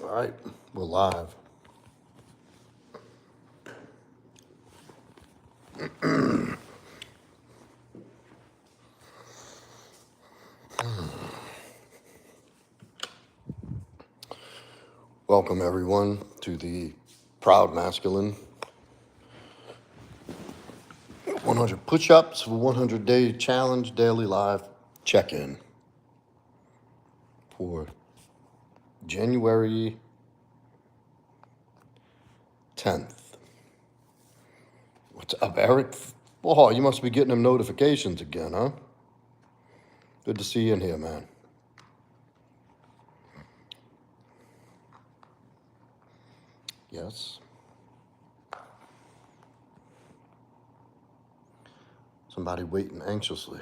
All right, we're live. Welcome everyone to the Proudmasculine 100 push-ups for 100-day challenge daily live check-in for January 10th. What's up, Eric? Oh, you must be getting them notifications again, huh? Good to see you in here, man. Yes. Somebody waiting anxiously.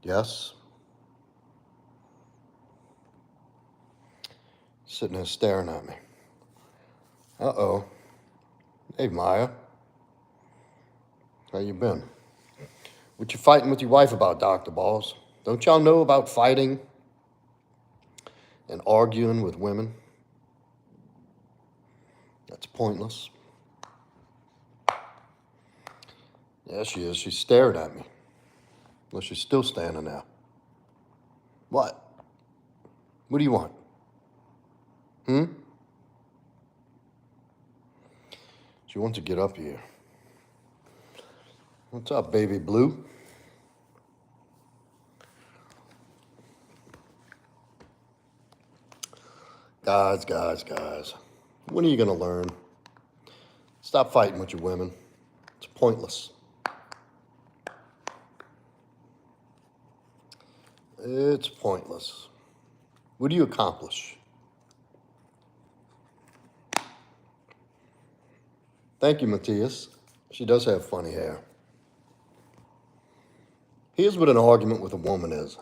Yes. Sitting there staring at me. Uh-oh. Hey, Maya. How you been? What you fighting with your wife about, Dr. Balls? Don't y'all know about fighting and arguing with women? That's pointless. Yeah, she is. She stared at me. Well, she's still standing there. What? What do you want? She wants to get up here. What's up, baby blue? Guys. When are you going to learn? Stop fighting with your women. It's pointless. It's pointless. What do you accomplish? Thank you, Matthias. She does have funny hair. Here's what an argument with a woman is.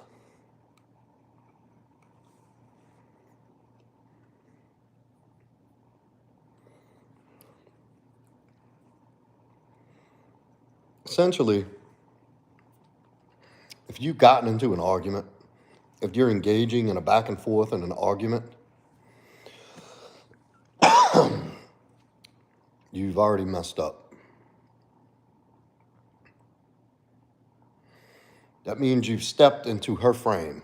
Essentially, if you've gotten into an argument, if you're engaging in a back and forth in an argument, you've already messed up. That means you've stepped into her frame.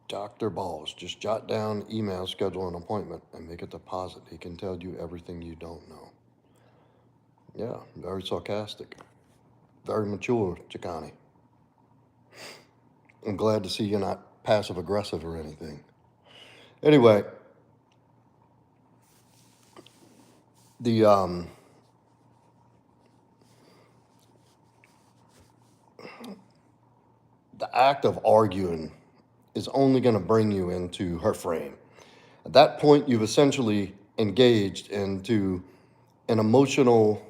Dr. Balls, just jot down email, schedule an appointment, and make a deposit. He can tell you everything you don't know. Yeah, very sarcastic. Very mature, Chicani. I'm glad to see you're not passive-aggressive or anything. Anyway, the act of arguing is only going to bring you into her frame. At that point, you've essentially engaged into an emotional,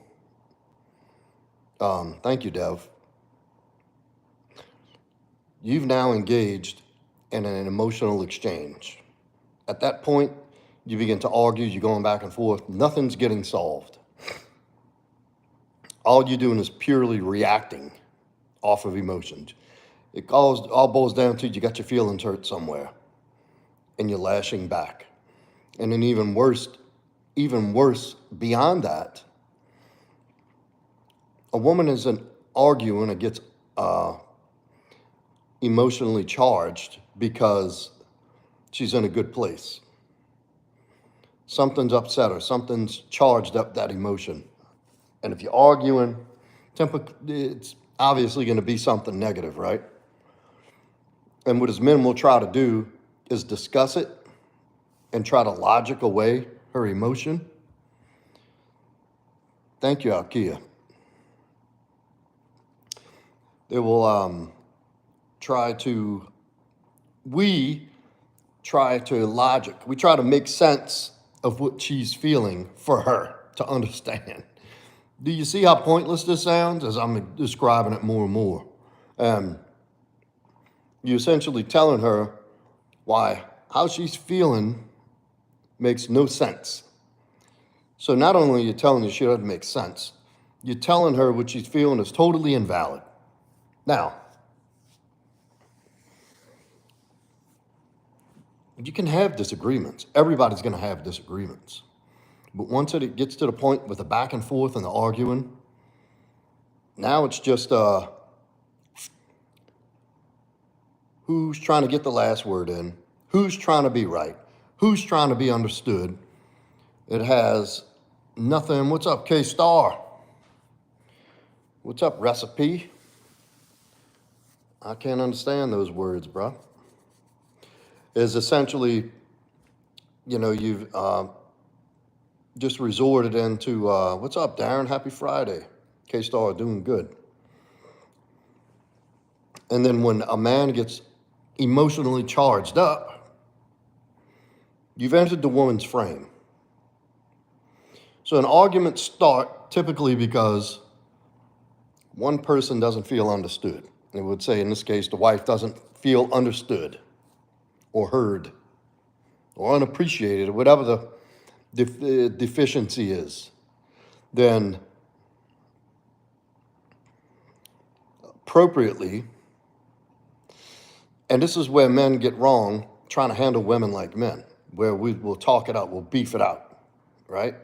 thank you, Dev. You've now engaged in an emotional exchange. At that point, you begin to argue, you're going back and forth, nothing's getting solved. All you're doing is purely reacting off of emotions. It all boils down to you got your feelings hurt somewhere, and you're lashing back. And then even worse beyond that, a woman isn't arguing or gets emotionally charged because she's in a good place. Something's upset her, something's charged up that emotion. And if you're arguing, it's obviously going to be something negative, right? And what as men will try to do is discuss it and try to logic away her emotion. Thank you, Alkia. They will we try to make sense of what she's feeling for her to understand. Do you see how pointless this sounds as I'm describing it more and more? You're essentially telling her how she's feeling makes no sense. So not only are you telling her she doesn't make sense, you're telling her what she's feeling is totally invalid. Now, you can have disagreements. Everybody's going to have disagreements. But once it gets to the point with the back and forth and the arguing, now it's just who's trying to get the last word in, who's trying to be right, who's trying to be understood. It has nothing. What's up, K-Star? What's up, Recipe? I can't understand those words, bro. Is essentially, you've just resorted into, what's up, Darren? Happy Friday. K-Star doing good. And then when a man gets emotionally charged up, you've entered the woman's frame. So an argument start typically because one person doesn't feel understood. It would say, in this case, the wife doesn't feel understood or heard or unappreciated or whatever the deficiency is. Then appropriately, and this is where men get wrong, trying to handle women like men, where we will talk it out, we'll beef it out, right?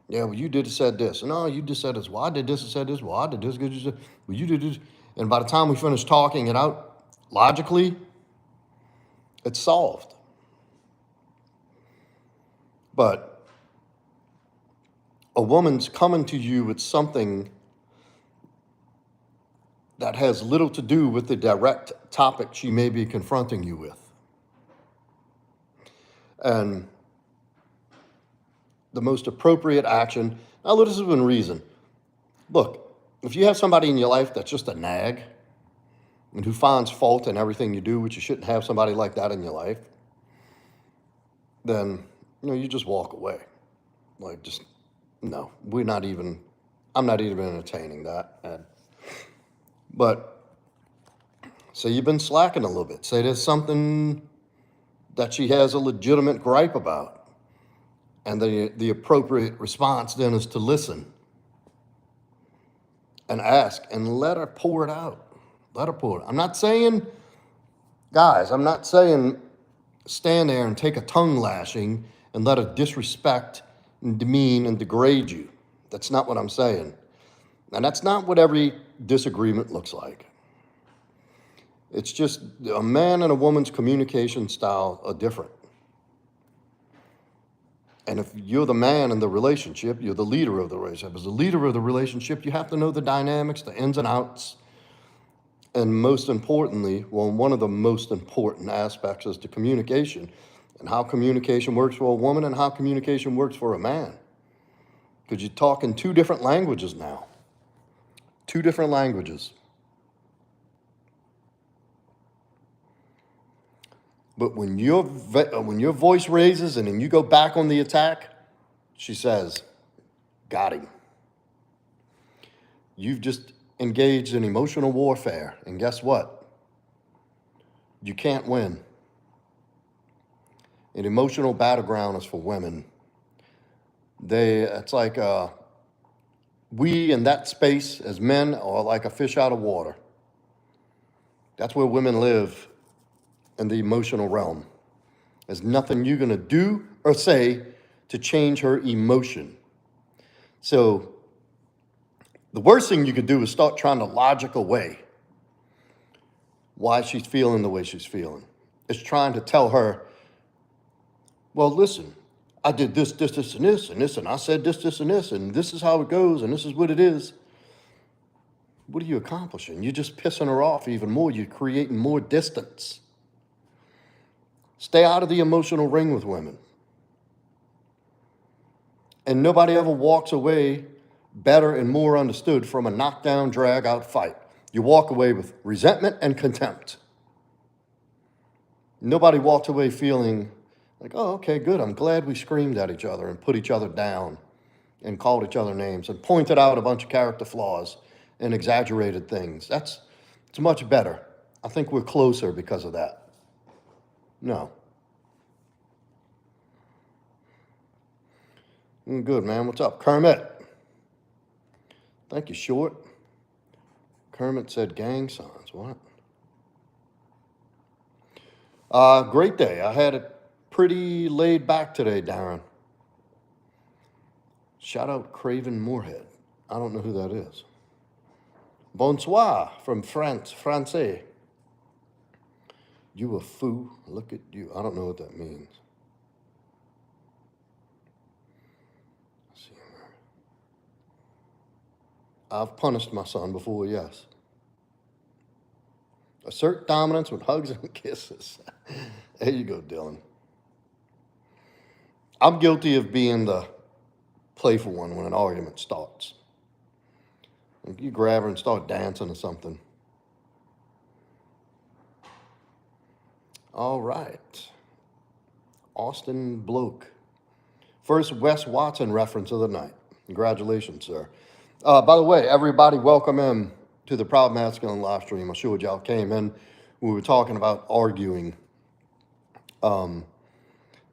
Yeah, well, you did said this. No, you just said this. Well, I did this and said this. Well, I did this. Well, you did this. And by the time we finish talking it out, logically, it's solved. But a woman's coming to you with something that has little to do with the direct topic she may be confronting you with. And the most appropriate action, now this is within reason. Look, if you have somebody in your life that's just a nag and who finds fault in everything you do, which you shouldn't have somebody like that in your life, then, you just walk away. Like, just, no, I'm not even entertaining that. But say you've been slacking a little bit. Say there's something that she has a legitimate gripe about. And the appropriate response then is to listen and ask and let her pour it out. Let her pour it. I'm not saying stand there and take a tongue lashing and let her disrespect and demean and degrade you. That's not what I'm saying. And that's not what every disagreement looks like. It's just a man and a woman's communication style are different. And if you're the man in the relationship, you're the leader of the relationship. As the leader of the relationship, you have to know the dynamics, the ins and outs. And most importantly, one of the most important aspects is the communication and how communication works for a woman and how communication works for a man. Because you're talking two different languages now. Two different languages. But when your voice raises and then you go back on the attack, she says, got him. You've just engaged in emotional warfare. And guess what? You can't win. An emotional battleground is for women. It's like we in that space as men are like a fish out of water. That's where women live. In the emotional realm. There's nothing you're going to do or say to change her emotion. So the worst thing you could do is start trying to logic away why she's feeling the way she's feeling. It's trying to tell her, well, listen, I did this, and this, and I said this, and this, and this is how it goes, and this is what it is. What are you accomplishing? You're just pissing her off even more. You're creating more distance. Stay out of the emotional ring with women. And nobody ever walks away better and more understood from a knockdown, drag-out fight. You walk away with resentment and contempt. Nobody walked away feeling like, oh, okay, good. I'm glad we screamed at each other and put each other down and called each other names and pointed out a bunch of character flaws and exaggerated things. It's much better. I think we're closer because of that. No. Good, man. What's up? Kermit. Thank you, Short. Kermit said gang signs. What? Great day. I had it pretty laid back today, Darren. Shout out Craven Moorhead. I don't know who that is. Bonsoir from France, Francais. You a foo? Look at you. I don't know what that means. Let's see. I've punished my son before, yes. Assert dominance with hugs and kisses. There you go, Dylan. I'm guilty of being the playful one when an argument starts. Like you grab her and start dancing or something. All right. Austin Bloke. First Wes Watson reference of the night. Congratulations, sir. By the way, everybody, welcome in to the Proudmasculine live stream. I'm sure y'all came in. We were talking about arguing.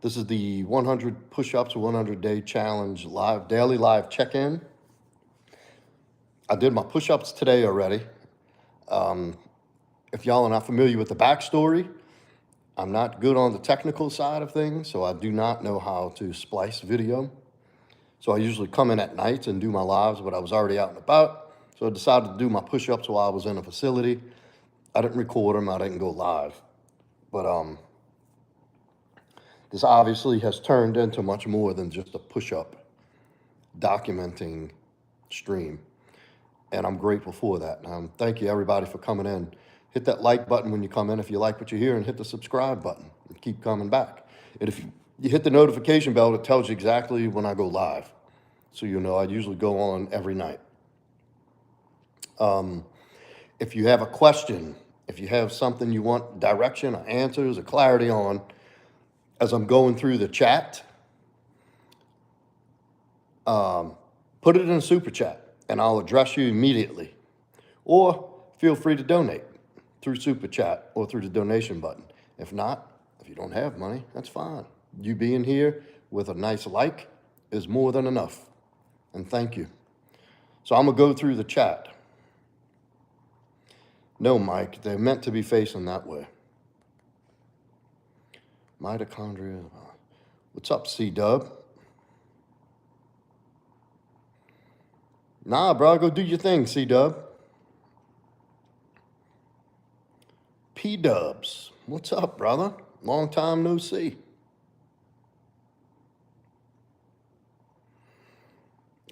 This is the 100 push-ups, 100-day challenge daily live check-in. I did my push-ups today already. If y'all are not familiar with the backstory, I'm not good on the technical side of things, so I do not know how to splice video. So I usually come in at night and do my lives, but I was already out and about. So I decided to do my push-ups while I was in a facility. I didn't record them, I didn't go live. But this obviously has turned into much more than just a push-up documenting stream. And I'm grateful for that. Thank you, everybody, for coming in. Hit that like button when you come in if you like what you hear, and hit the subscribe button and keep coming back. And if you hit the notification bell, it tells you exactly when I go live. So you know I usually go on every night. If you have a question, if you have something you want direction or answers or clarity on, as I'm going through the chat, put it in a super chat and I'll address you immediately. Or feel free to donate through super chat or through the donation button. If not, if you don't have money, that's fine. You being here with a nice like is more than enough. And thank you. So I'm gonna go through the chat. No, Mike, they're meant to be facing that way. Mitochondria. What's up, C-Dub? Nah, bro, go do your thing, C-Dub. P-Dubs. What's up, brother? Long time no see.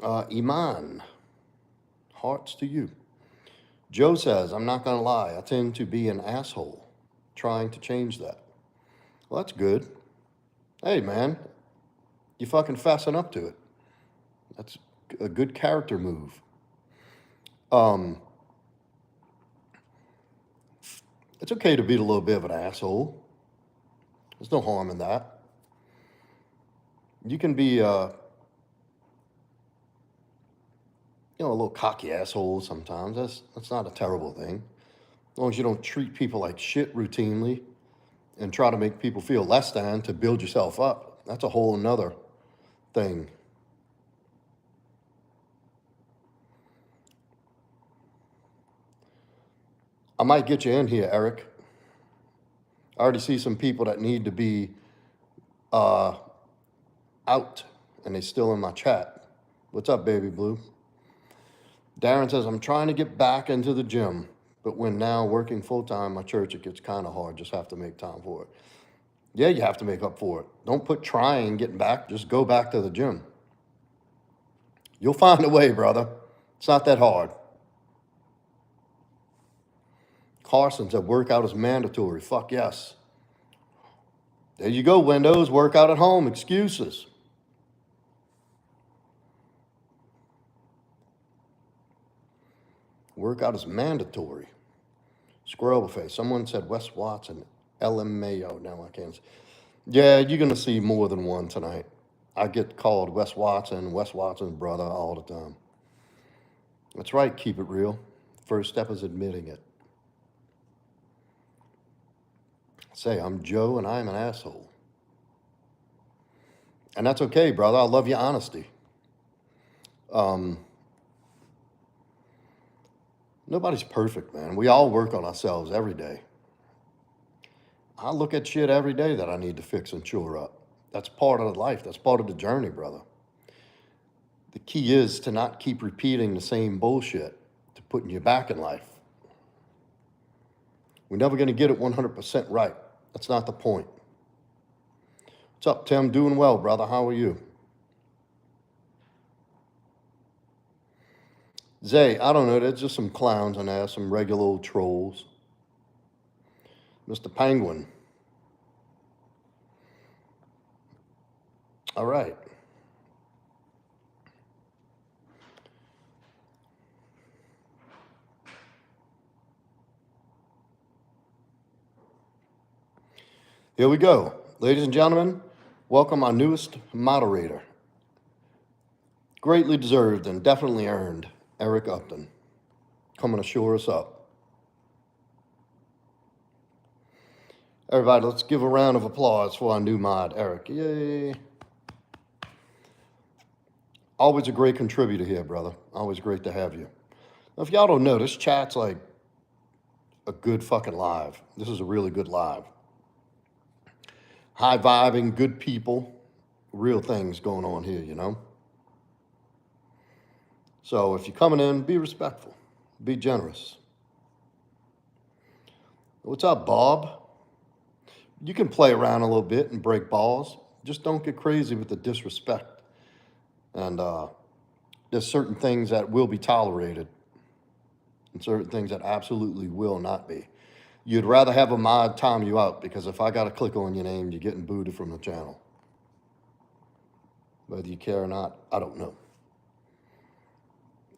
Iman. Hearts to you. Joe says, I'm not going to lie. I tend to be an asshole. Trying to change that. Well, that's good. Hey, man, you fucking fessing up to it. That's a good character move. It's okay to be a little bit of an asshole. There's no harm in that. You can be, a little cocky asshole sometimes. That's not a terrible thing. As long as you don't treat people like shit routinely and try to make people feel less than to build yourself up. That's a whole nother thing. I might get you in here, Eric. I already see some people that need to be out, and they're still in my chat. What's up, Baby Blue? Darren says, I'm trying to get back into the gym, but when now working full-time, my church, it gets kind of hard. Just have to make time for it. Yeah, you have to make up for it. Don't put trying, getting back. Just go back to the gym. You'll find a way, brother. It's not that hard. Carson said, workout is mandatory. Fuck yes. There you go, Windows. Workout at home. Excuses. Workout is mandatory. Squirrel face. Someone said Wes Watson, LMAO. Now I can't. Yeah, you're going to see more than one tonight. I get called Wes Watson, Wes Watson's brother all the time. That's right. Keep it real. First step is admitting it. Say, I'm Joe and I'm an asshole. And that's okay, brother. I love your honesty. Nobody's perfect, man. We all work on ourselves every day. I look at shit every day that I need to fix and shore up. That's part of life. That's part of the journey, brother. The key is to not keep repeating the same bullshit to putting you back in life. We're never going to get it 100% right. That's not the point. What's up, Tim? Doing well, brother. How are you? Zay, I don't know. There's just some clowns in there, some regular old trolls. Mr. Penguin. All right. Here we go. Ladies and gentlemen, welcome our newest moderator. Greatly deserved and definitely earned, Eric Upton, coming to shore us up. Everybody, let's give a round of applause for our new mod, Eric. Yay. Always a great contributor here, brother. Always great to have you. Now, if y'all don't know, this chat's like a good fucking live. This is a really good live. High vibing, good people, real things going on here, you know? So if you're coming in, be respectful, be generous. What's up, Bob? You can play around a little bit and break balls. Just don't get crazy with the disrespect. And there's certain things that will be tolerated and certain things that absolutely will not be. You'd rather have a mod time you out, because if I got to click on your name, you're getting booted from the channel. Whether you care or not, I don't know.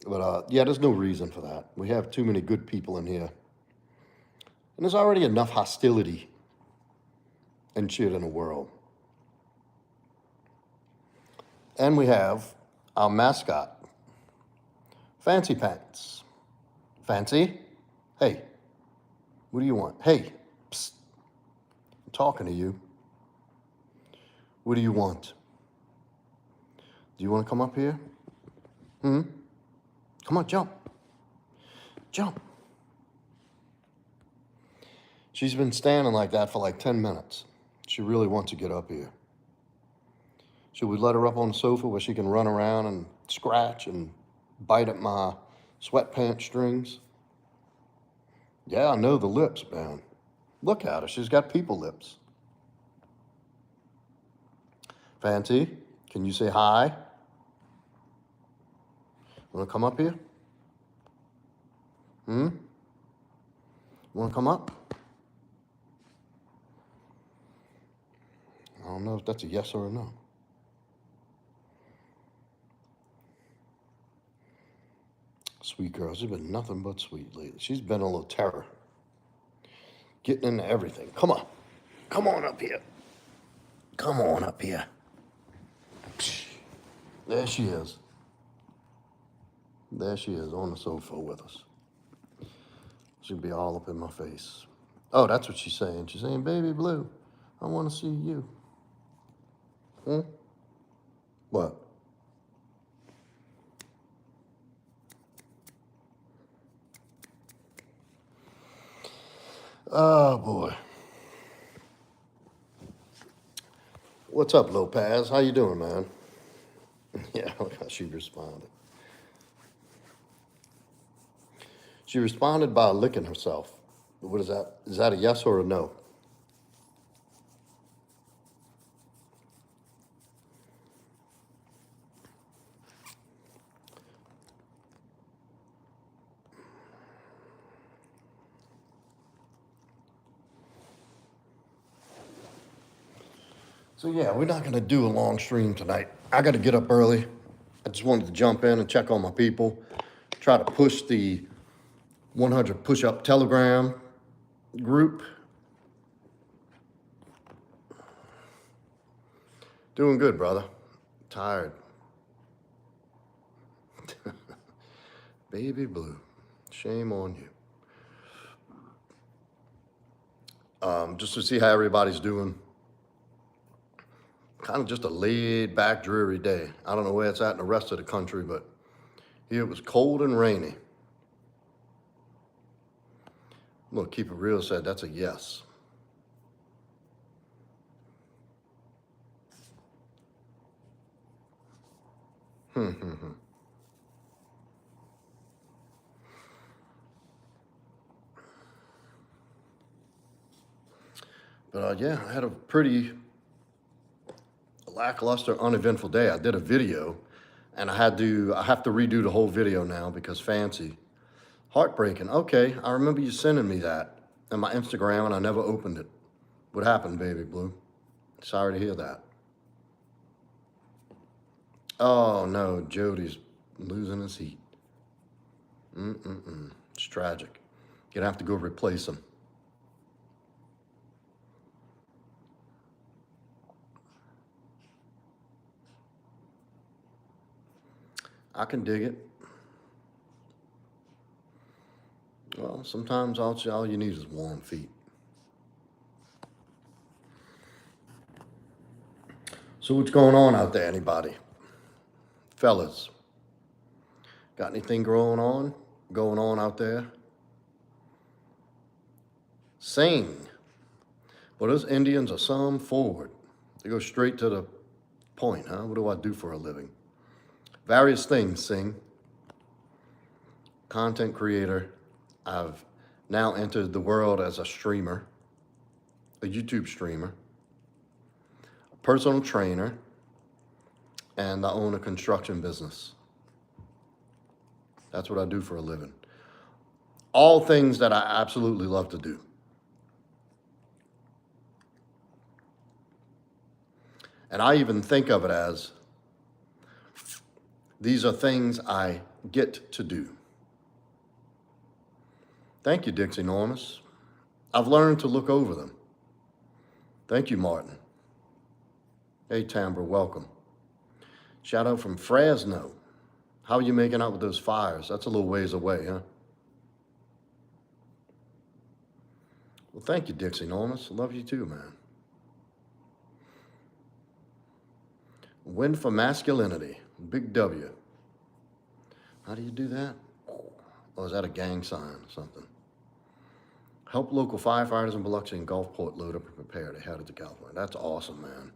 But yeah, there's no reason for that. We have too many good people in here. And there's already enough hostility and shit in the world. And we have our mascot, Fancy Pants. Fancy? Hey, what do you want? Hey, psst. I'm talking to you. What do you want? Do you want to come up here? Come on, jump. Jump. She's been standing like that for like 10 minutes. She really wants to get up here. Should we let her up on the sofa where she can run around and scratch and bite at my sweatpants strings? Yeah, I know the lips, man. Look at her. She's got people lips. Fancy, can you say hi? Want to come up here? Want to come up? I don't know if that's a yes or a no. Sweet girl. She's been nothing but sweet lately. She's been a little terror. Getting into everything. Come on. Come on up here. Come on up here. There she is. There she is on the sofa with us. She'll be all up in my face. Oh, that's what she's saying. She's saying, baby blue, I want to see you. What? Oh, boy. What's up, Lopez? How you doing, man? Yeah, look how she responded. She responded by licking herself. What is that? Is that a yes or a no? So yeah, we're not gonna do a long stream tonight. I gotta get up early. I just wanted to jump in and check on my people. Try to push the 100 push-up Telegram group. Doing good, brother. Tired. Baby blue. Shame on you. Just to see how everybody's doing. Kind of just a laid back, dreary day. I don't know where it's at in the rest of the country, but Here it was cold and rainy. I'm gonna keep it real, said that's a yes. But yeah, I had a pretty lackluster, uneventful day. I did a video, and I have to redo the whole video now because fancy. Heartbreaking. Okay, I remember you sending me that in my Instagram, and I never opened it. What happened, baby blue? Sorry to hear that. Oh no, Jody's losing his heat. It's tragic. Gonna have to go replace him. I can dig it. Well, sometimes all you need is warm feet. So what's going on out there, anybody? Fellas, got anything going on out there? Sing. Well, those Indians are some forward. They go straight to the point, huh? What do I do for a living? Various things, Sing. Content creator. I've now entered the world as a streamer, a YouTube streamer, a personal trainer, and I own a construction business. That's what I do for a living. All things that I absolutely love to do. And I even think of it as, these are things I get to do. Thank you, Dixie Normus. I've learned to look over them. Thank you, Martin. Hey, Tambra, welcome. Shout out from Fresno. How are you making out with those fires? That's a little ways away, huh? Well, thank you, Dixie Normus. Love you too, man. Win for masculinity. Big W. How do you do that? Oh, is that a gang sign or something? Help local firefighters in Biloxi and Gulfport load up and prepare to head to California. That's awesome, man.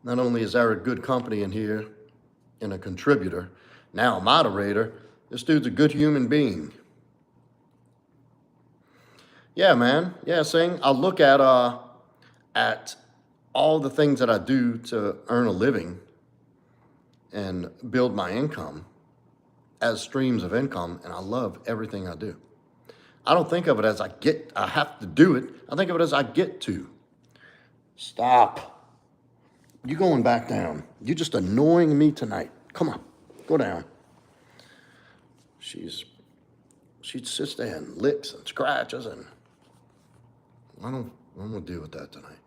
Not only is there a good company in here and a contributor, now a moderator, this dude's a good human being. Yeah, man. Yeah, Sing. I'll look at all the things that I do to earn a living and build my income as streams of income, and I love everything I do. I don't think of it as I have to do it. I think of it as I get to. Stop. You going back down. You're just annoying me tonight. Come on, go down. She sits there and licks and scratches, and I'm gonna deal with that tonight.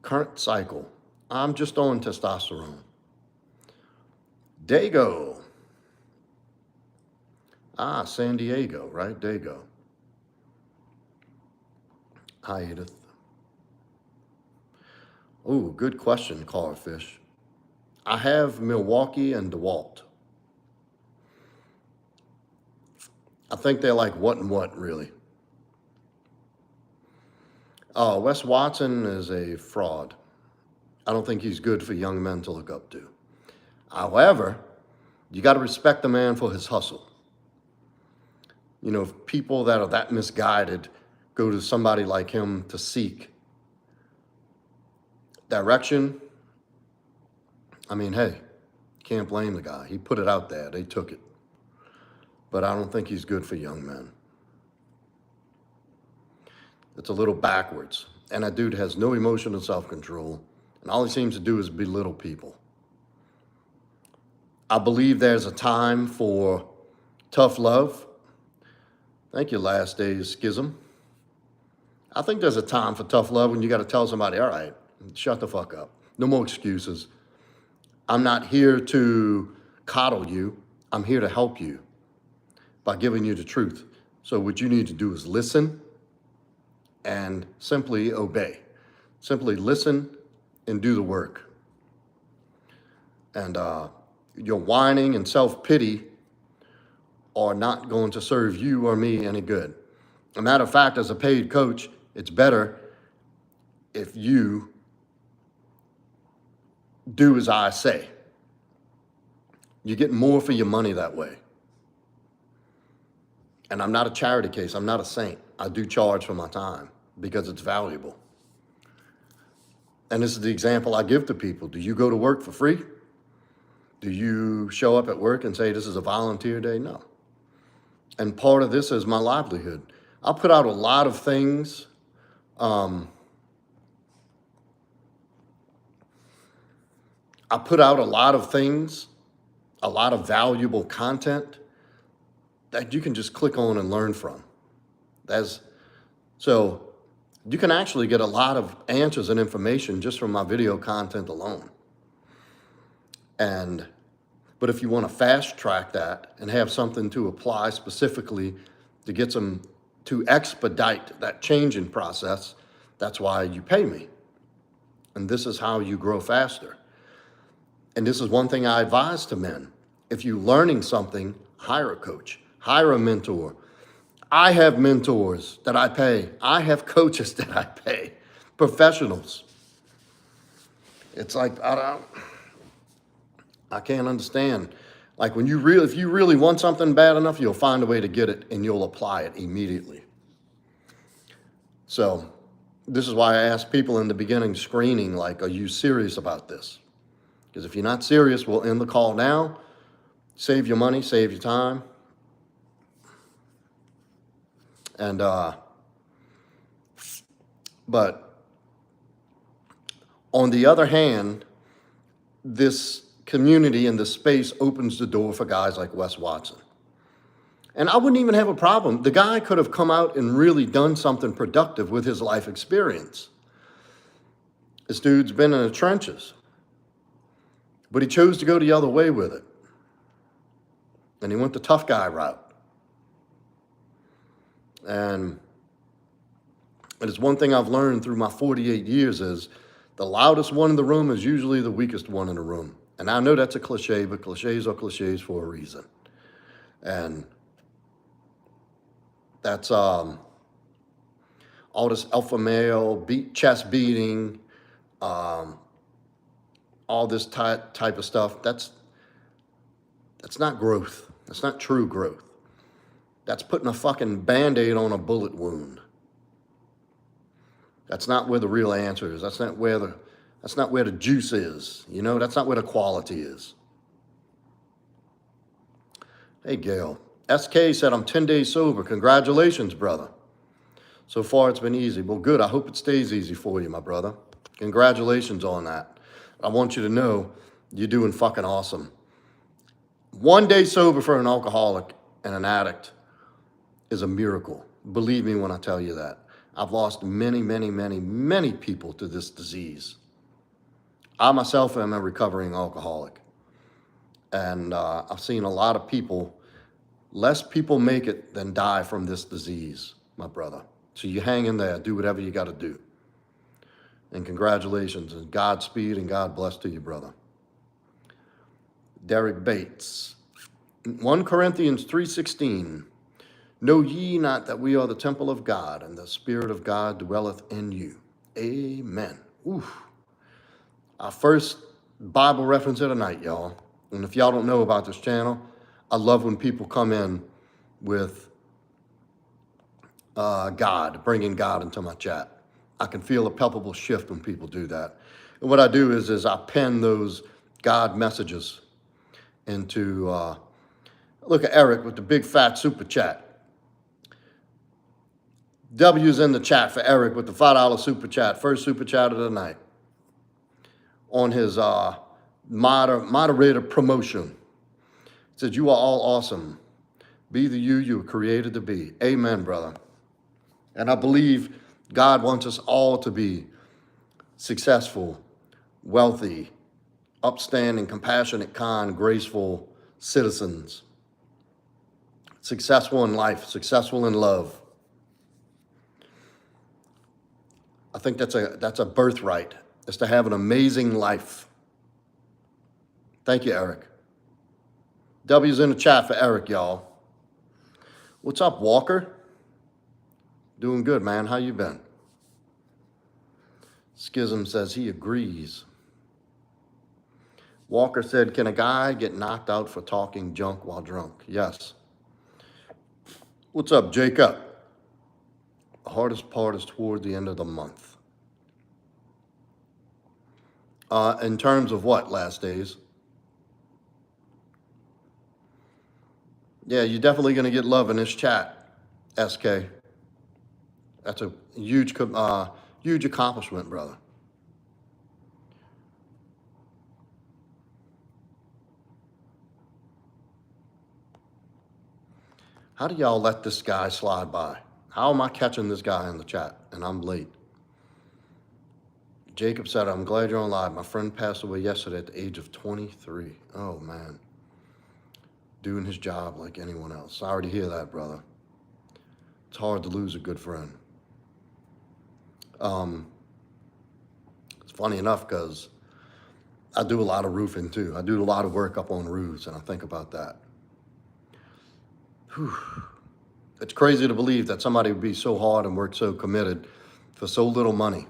Current cycle. I'm just on testosterone. Dago. San Diego, right? Dago. Hi, Edith. Oh, good question, Carfish. I have Milwaukee and DeWalt. I think they're like what and what, really. Oh, Wes Watson is a fraud. I don't think he's good for young men to look up to. However, you got to respect the man for his hustle. You know, if people that are that misguided go to somebody like him to seek direction, I mean, hey, can't blame the guy. He put it out there. They took it. But I don't think he's good for young men. It's a little backwards. And that dude has no emotional self-control. And all he seems to do is belittle people. I believe there's a time for tough love. Thank you, Last Days Schism. I think there's a time for tough love when you got to tell somebody, all right, shut the fuck up. No more excuses. I'm not here to coddle you. I'm here to help you by giving you the truth. So what you need to do is listen and simply obey. Simply listen and do the work. And your whining and self-pity are not going to serve you or me any good. As a matter of fact, as a paid coach, it's better if you do as I say. You get more for your money that way. And I'm not a charity case. I'm not a saint. I do charge for my time because it's valuable. And this is the example I give to people. Do you go to work for free? Do you show up at work and say, this is a volunteer day? No. And part of this is my livelihood. I put out a lot of things. I put out a lot of things, a lot of valuable content that you can just click on and learn from. So you can actually get a lot of answers and information just from my video content alone. But if you want to fast track that and have something to apply specifically to expedite that changing process, that's why you pay me. And this is how you grow faster. And this is one thing I advise to men. If you're learning something, hire a coach, hire a mentor. I have mentors that I pay. I have coaches that I pay, professionals. It's like, I can't understand. Like if you really want something bad enough, you'll find a way to get it and you'll apply it immediately. So this is why I ask people in the beginning screening, like, are you serious about this? Because if you're not serious, we'll end the call now. Save your money, save your time. And, but on the other hand, this community and this space opens the door for guys like Wes Watson. And I wouldn't even have a problem. The guy could have come out and really done something productive with his life experience. This dude's been in the trenches, but he chose to go the other way with it. And he went the tough guy route. And it's one thing I've learned through my 48 years is the loudest one in the room is usually the weakest one in the room. And I know that's a cliche, but cliches are cliches for a reason. And that's all this alpha male, chest beating, all this type of stuff. That's not growth. That's not true growth. That's putting a fucking Band-Aid on a bullet wound. That's not where the real answer is. That's not where the juice is. You know, that's not where the quality is. Hey, Gail. SK said, I'm 10 days sober. Congratulations, brother. So far, it's been easy. Well, good. I hope it stays easy for you, my brother. Congratulations on that. I want you to know you're doing fucking awesome. 1 day sober for an alcoholic and an addict is a miracle. Believe me when I tell you that. I've lost many, many, many, many people to this disease. I myself am a recovering alcoholic. And I've seen a lot of people, less people make it than die from this disease, my brother. So you hang in there, do whatever you got to do. And congratulations, and Godspeed, and God bless to you, brother. Derek Bates, 1 Corinthians 3:16. Know ye not that we are the temple of God, and the Spirit of God dwelleth in you? Amen. Oof. Our first Bible reference of the night, y'all. And if y'all don't know about this channel, I love when people come in with God, bringing God into my chat. I can feel a palpable shift when people do that. And what I do is I pen those God messages into, look at Eric with the big fat super chat. W's in the chat for Eric with the $5 super chat, first super chat of the night. On his moderator promotion. It says, you are all awesome. Be the you were created to be. Amen, brother. And I believe God wants us all to be successful, wealthy, upstanding, compassionate, kind, graceful citizens. Successful in life, successful in love. I think that's a birthright, is to have an amazing life. Thank you, Eric. W's in the chat for Eric, y'all. What's up, Walker? Doing good, man. How you been? Schism says he agrees. Walker said, can a guy get knocked out for talking junk while drunk? Yes. What's up, Jacob? The hardest part is toward the end of the month. In terms of what, last days? Yeah, you're definitely going to get love in this chat, SK. That's a huge accomplishment, brother. How do y'all let this guy slide by? How am I catching this guy in the chat and I'm late? Jacob said, I'm glad you're on live. My friend passed away yesterday at the age of 23. Oh, man. Doing his job like anyone else. Sorry to hear that, brother. It's hard to lose a good friend. It's funny enough because I do a lot of roofing too. I do a lot of work up on roofs, and I think about that. Whew. It's crazy to believe that somebody would be so hard and work so committed for so little money.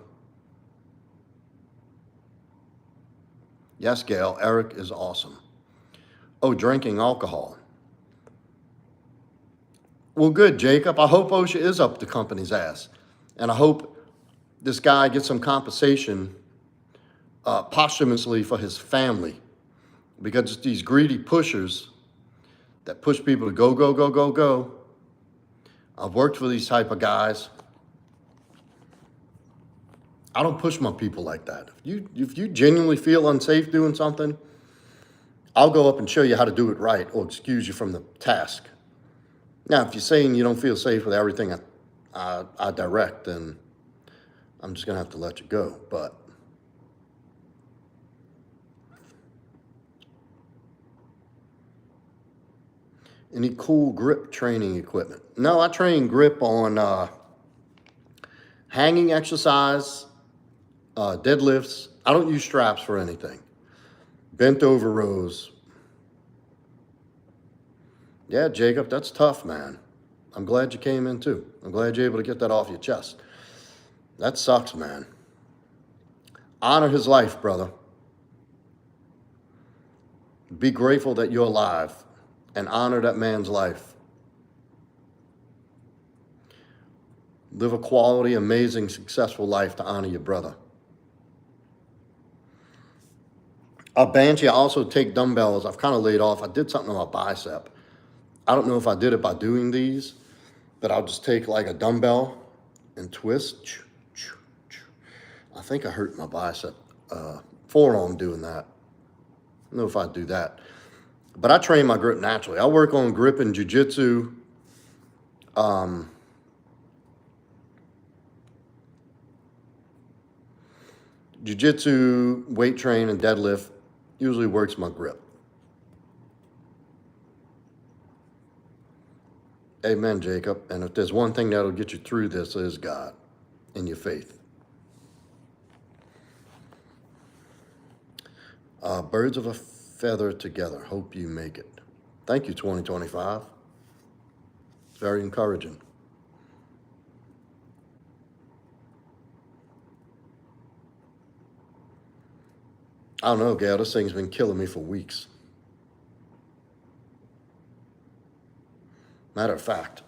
Yes, Gail, Eric is awesome. Oh, drinking alcohol. Well, good, Jacob. I hope OSHA is up the company's ass. And I hope this guy gets some compensation posthumously for his family. Because it's these greedy pushers that push people to go, go, go, go, go. I've worked for these type of guys. I don't push my people like that. If you genuinely feel unsafe doing something, I'll go up and show you how to do it right or excuse you from the task. Now, if you're saying you don't feel safe with everything I direct, then I'm just going to have to let you go. But any cool grip training equipment? No, I train grip on hanging exercise, deadlifts. I don't use straps for anything. Bent over rows. Yeah, Jacob, that's tough, man. I'm glad you came in too. I'm glad you're able to get that off your chest. That sucks, man. Honor his life, brother. Be grateful that you're alive and honor that man's life. Live a quality, amazing, successful life to honor your brother. Banshee, I also take dumbbells. I've kind of laid off. I did something on my bicep. I don't know if I did it by doing these, but I'll just take like a dumbbell and twist. I think I hurt my bicep forearm doing that. I don't know if I'd do that. But I train my grip naturally. I work on grip and jiu-jitsu. Jiu-jitsu, weight train, and deadlift usually works my grip. Amen, Jacob. And if there's one thing that'll get you through this, is God and your faith. Birds of a feather together. Hope you make it. Thank you, 2025. It's very encouraging. I don't know, Gail. This thing's been killing me for weeks. Matter of fact,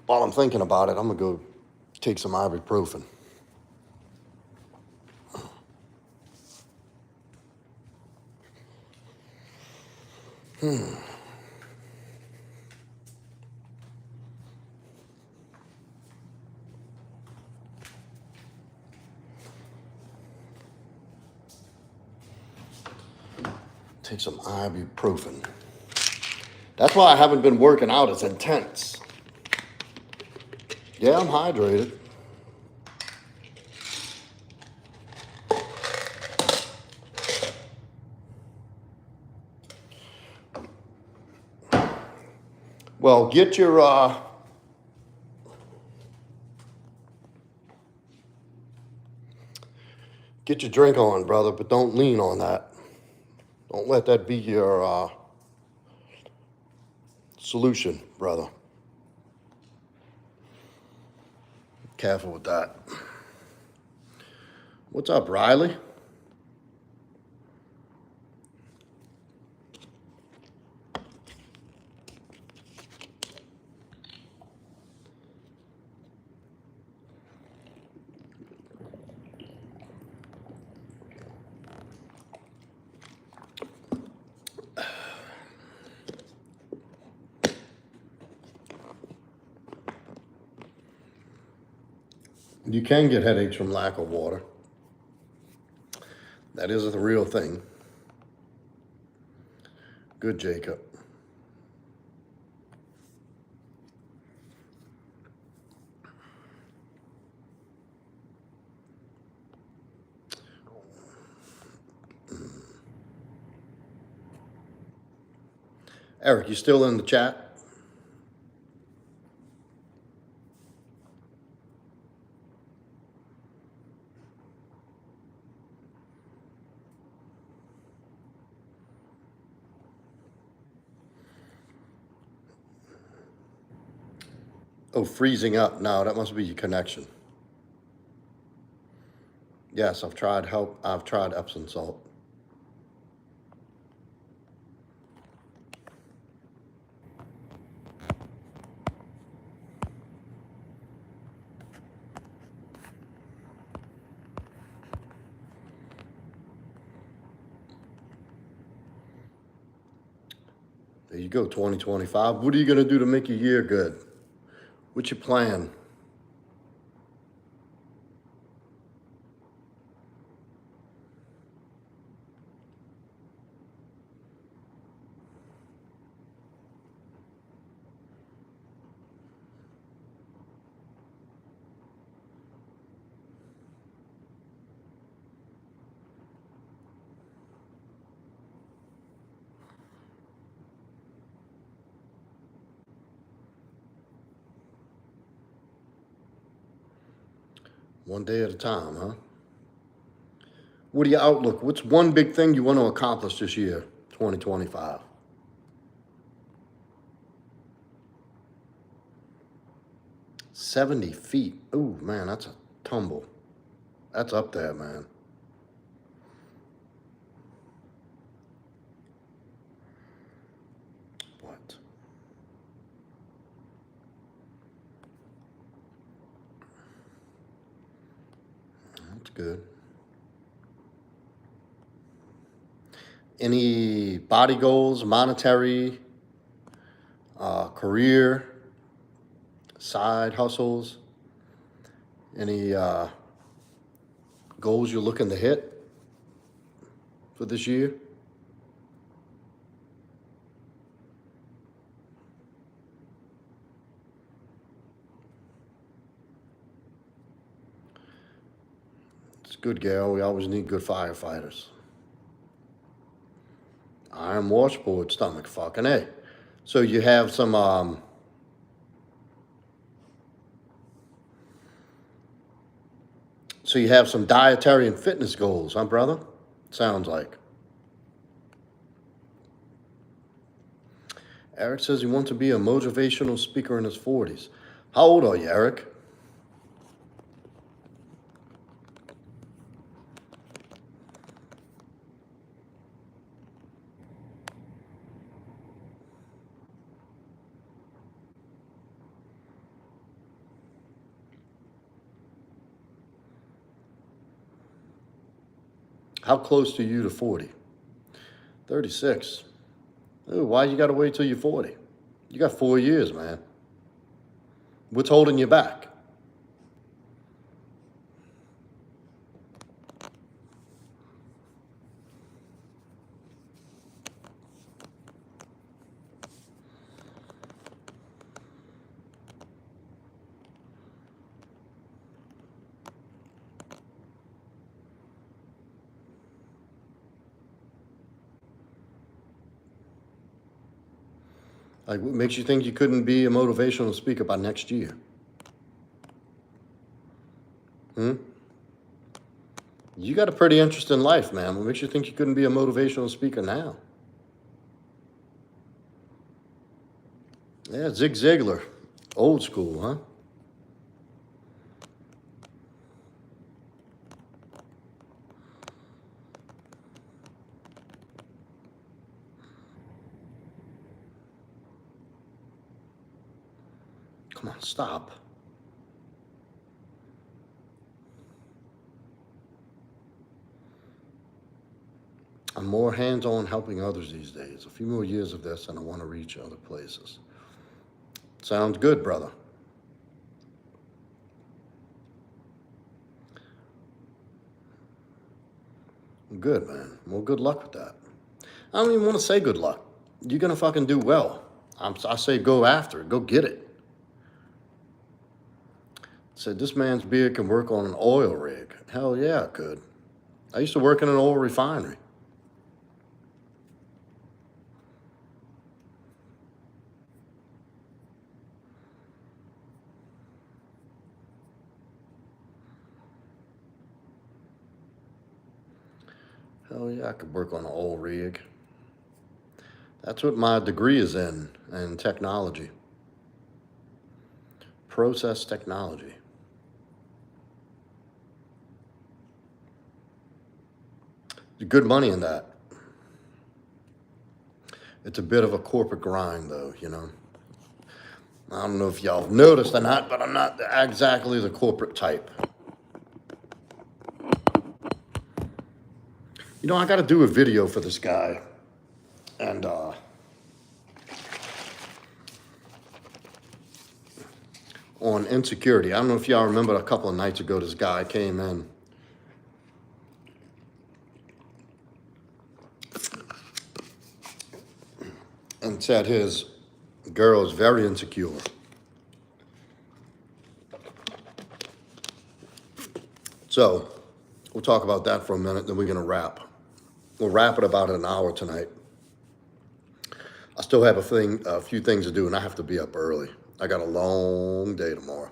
while I'm thinking about it, I'm going to go take some ibuprofen. Take some ibuprofen. That's why I haven't been working out as intense. Yeah, I'm hydrated. Well, get your drink on, brother, but don't lean on that. Don't let that be your solution, brother. Careful with that. What's up, Riley? You can get headaches from lack of water. That is the real thing. Good, Jacob. Eric, you still in the chat? Oh, freezing up. No, that must be your connection. Yes, I've tried Epsom salt. There you go, 2025. What are you going to do to make your year good? What's your plan? One day at a time, huh? What are your outlook? What's one big thing you want to accomplish this year, 2025? $70 feet. Oh, man, that's a tumble. That's up there, man. What? That's good. Any body goals, monetary, career, side hustles? Any goals you're looking to hit for this year? It's good, Gail. We always need good firefighters. Iron washboard, stomach fucking A. So you have some so you have some dietary and fitness goals, huh, brother? Sounds like. Eric says he wants to be a motivational speaker in his 40s. How old are you, Eric? How close are you to 40? 36. Ooh, why you got to wait till you're 40? You got 4 years, man. What's holding you back? Like, what makes you think you couldn't be a motivational speaker by next year? You got a pretty interesting life, man. What makes you think you couldn't be a motivational speaker now? Yeah, Zig Ziglar. Old school, huh? Come on, stop. I'm more hands-on helping others these days. A few more years of this and I want to reach other places. Sounds good, brother. Good, man. Well, good luck with that. I don't even want to say good luck. You're going to fucking do well. I say go after it. Go get it. Said this man's beard can work on an oil rig. Hell yeah, it could. I used to work in an oil refinery. Hell yeah, I could work on an oil rig. That's what my degree is in technology. Process technology. There's good money in that. It's a bit of a corporate grind, though, you know. I don't know if y'all noticed or not, but I'm not exactly the corporate type. You know, I got to do a video for this guy. And, on Insecurity. I don't know if y'all remember a couple of nights ago, this guy came in and said his girl is very insecure. So we'll talk about that for a minute, then we're going to wrap. We'll wrap it about an hour tonight. I still have a few things to do, and I have to be up early. I got a long day tomorrow.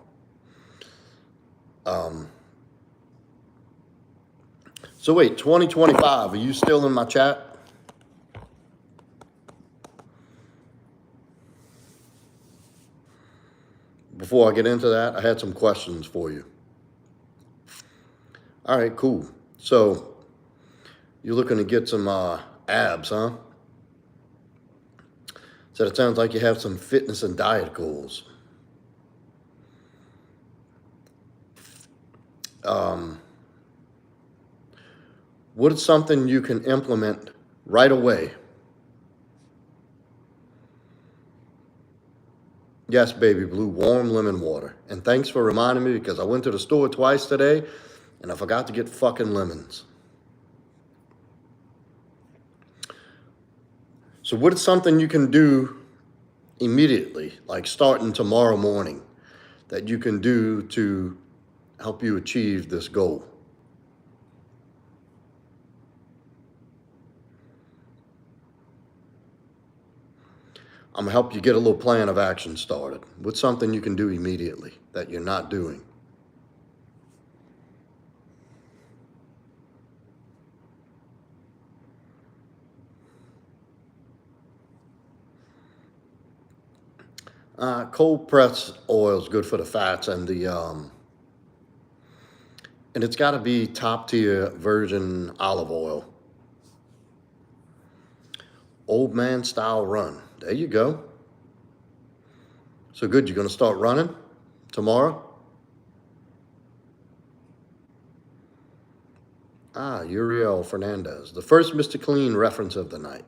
So wait, 2025, are you still in my chat? Before I get into that, I had some questions for you. All right, cool. So you're looking to get some abs, huh? So it sounds like you have some fitness and diet goals. What is something you can implement right away? Yes, baby blue, warm lemon water. And thanks for reminding me because I went to the store twice today and I forgot to get fucking lemons. So what is something you can do immediately, like starting tomorrow morning, that you can do to help you achieve this goal? I'm gonna help you get a little plan of action started. What's something you can do immediately that you're not doing? Cold pressed oil is good for the fats and and it's got to be top tier virgin olive oil. Old man style run. There you go. So good, you're gonna start running tomorrow? Uriel Fernandez, the first Mr. Clean reference of the night.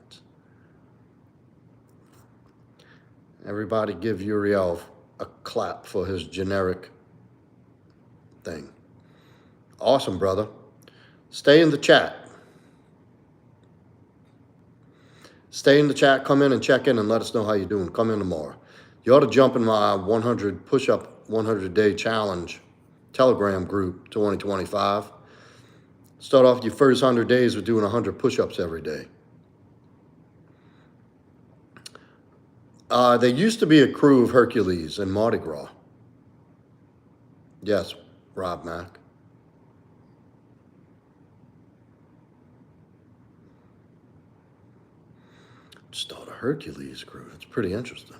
Everybody give Uriel a clap for his generic thing. Awesome, brother. Stay in the chat. Stay in the chat, come in and check in and let us know how you're doing. Come in tomorrow. You ought to jump in my 100 push-up 100-day challenge Telegram group 2025. Start off your first 100 days with doing 100 push-ups every day. There used to be a crew of Hercules in Mardi Gras. Yes, Rob Mack. Start a Hercules crew. It's pretty interesting.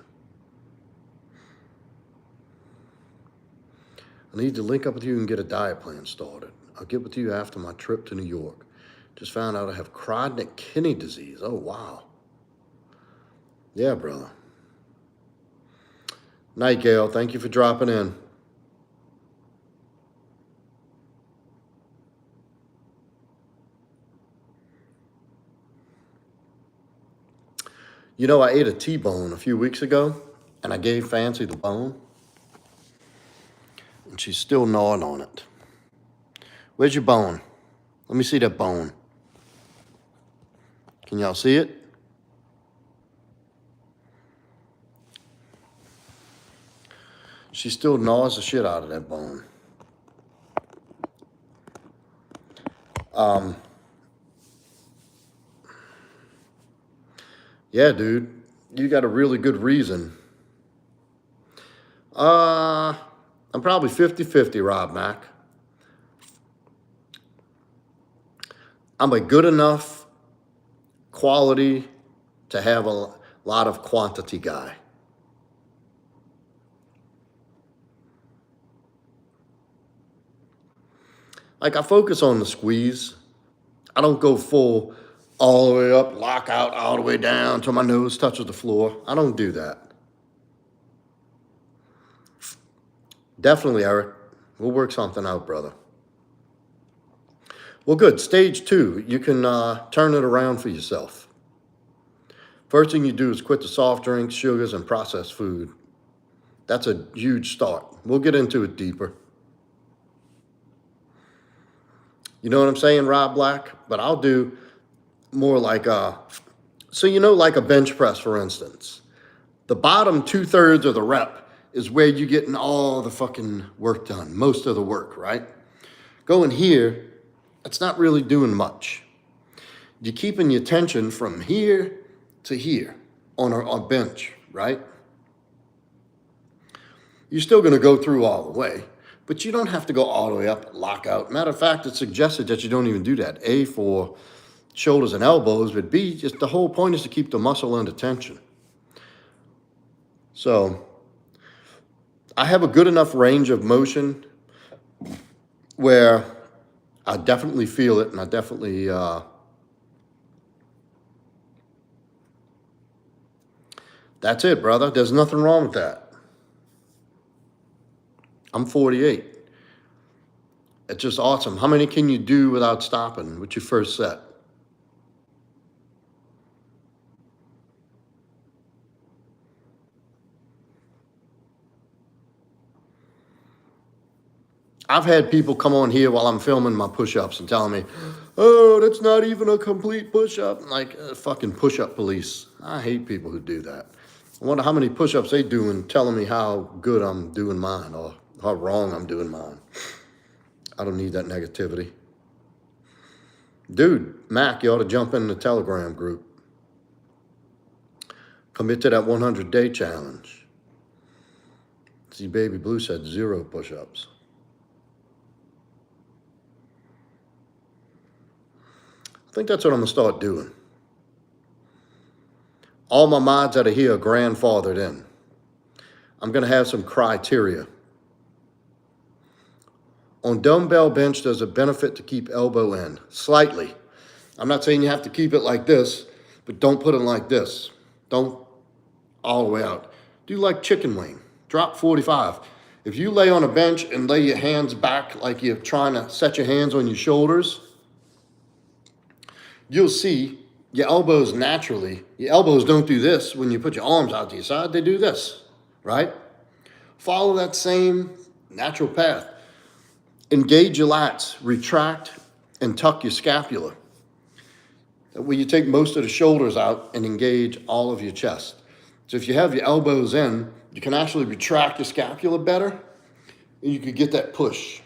I need to link up with you and get a diet plan started. I'll get with you after my trip to New York. Just found out I have chronic kidney disease. Oh, wow. Yeah, brother. Night, Gail. Thank you for dropping in. You know, I ate a T-bone a few weeks ago, and I gave Fancy the bone, and she's still gnawing on it. Where's your bone? Let me see that bone. Can y'all see it? She still gnaws the shit out of that bone. Yeah, dude, you got a really good reason. I'm probably 50-50, Rob Mack. I'm a good enough quality to have a lot of quantity guy. Like, I focus on the squeeze. I don't go full all the way up, lock out all the way down till my nose touches the floor. I don't do that. Definitely, Eric. We'll work something out, brother. Well, good. Stage 2, you can turn it around for yourself. First thing you do is quit the soft drinks, sugars, and processed food. That's a huge start. We'll get into it deeper. You know what I'm saying, Rob Black? But I'll do more like so you know, like a bench press, for instance. The bottom 2/3 of the rep is where you're getting all the fucking work done, most of the work, right? Going here, it's not really doing much. You're keeping your tension from here to here on a bench, right? You're still going to go through all the way, but you don't have to go all the way up, lock out. Matter of fact, it's suggested that you don't even do that. A, for shoulders and elbows, but B, just the whole point is to keep the muscle under tension. So I have a good enough range of motion where I definitely feel it, and I definitely that's it, brother. There's nothing wrong with that. I'm 48. It's just awesome. How many can you do without stopping with your first set? I've had people come on here while I'm filming my push-ups and telling me, oh, that's not even a complete push-up. Like, fucking push-up police. I hate people who do that. I wonder how many push-ups they do and telling me how good I'm doing mine or how wrong I'm doing mine. I don't need that negativity. Dude, Mac, you ought to jump in the Telegram group. Commit to that 100-day challenge. See, Baby Blue said 0 push-ups. I think that's what I'm going to start doing. All my mods that are here are grandfathered in. I'm going to have some criteria. On dumbbell bench, there's a benefit to keep elbow in, slightly. I'm not saying you have to keep it like this, but don't put it like this. Don't all the way out. Do like chicken wing, drop 45. If you lay on a bench and lay your hands back like you're trying to set your hands on your shoulders, you'll see your elbows naturally. Your elbows don't do this when you put your arms out to your side. They do this, right? Follow that same natural path. Engage your lats, retract, and tuck your scapula. That way you take most of the shoulders out and engage all of your chest. So if you have your elbows in, you can actually retract your scapula better, and you could get that push.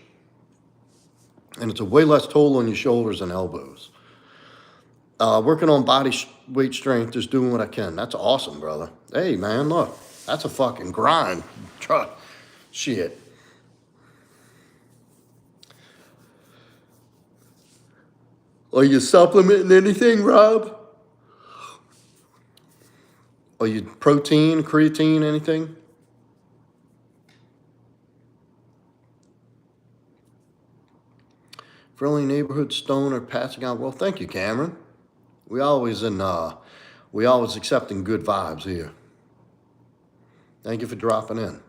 And it's a way less toll on your shoulders and elbows. Working on body weight strength, just doing what I can. That's awesome, brother. Hey, man, look, that's a fucking grind. Shit. Are you supplementing anything, Rob? Are you protein, creatine, anything? Friendly neighborhood stoner passing out. Well, thank you, Cameron. We always accepting good vibes here. Thank you for dropping in.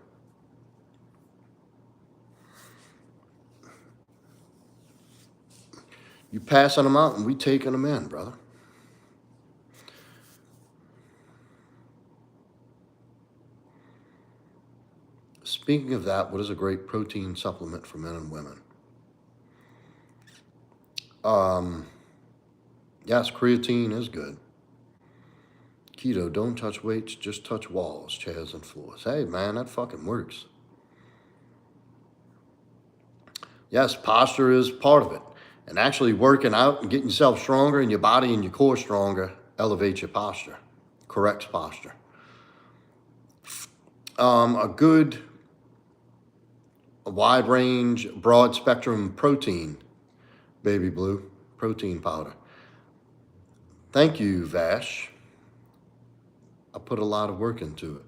You passing them out and we taking them in, brother. Speaking of that, what is a great protein supplement for men and women? Yes, creatine is good. Keto, don't touch weights, just touch walls, chairs, and floors. Hey, man, that fucking works. Yes, posture is part of it. And actually working out and getting yourself stronger and your body and your core stronger elevates your posture, corrects posture. A wide range, broad spectrum protein, baby blue, protein powder. Thank you, Vash. I put a lot of work into it.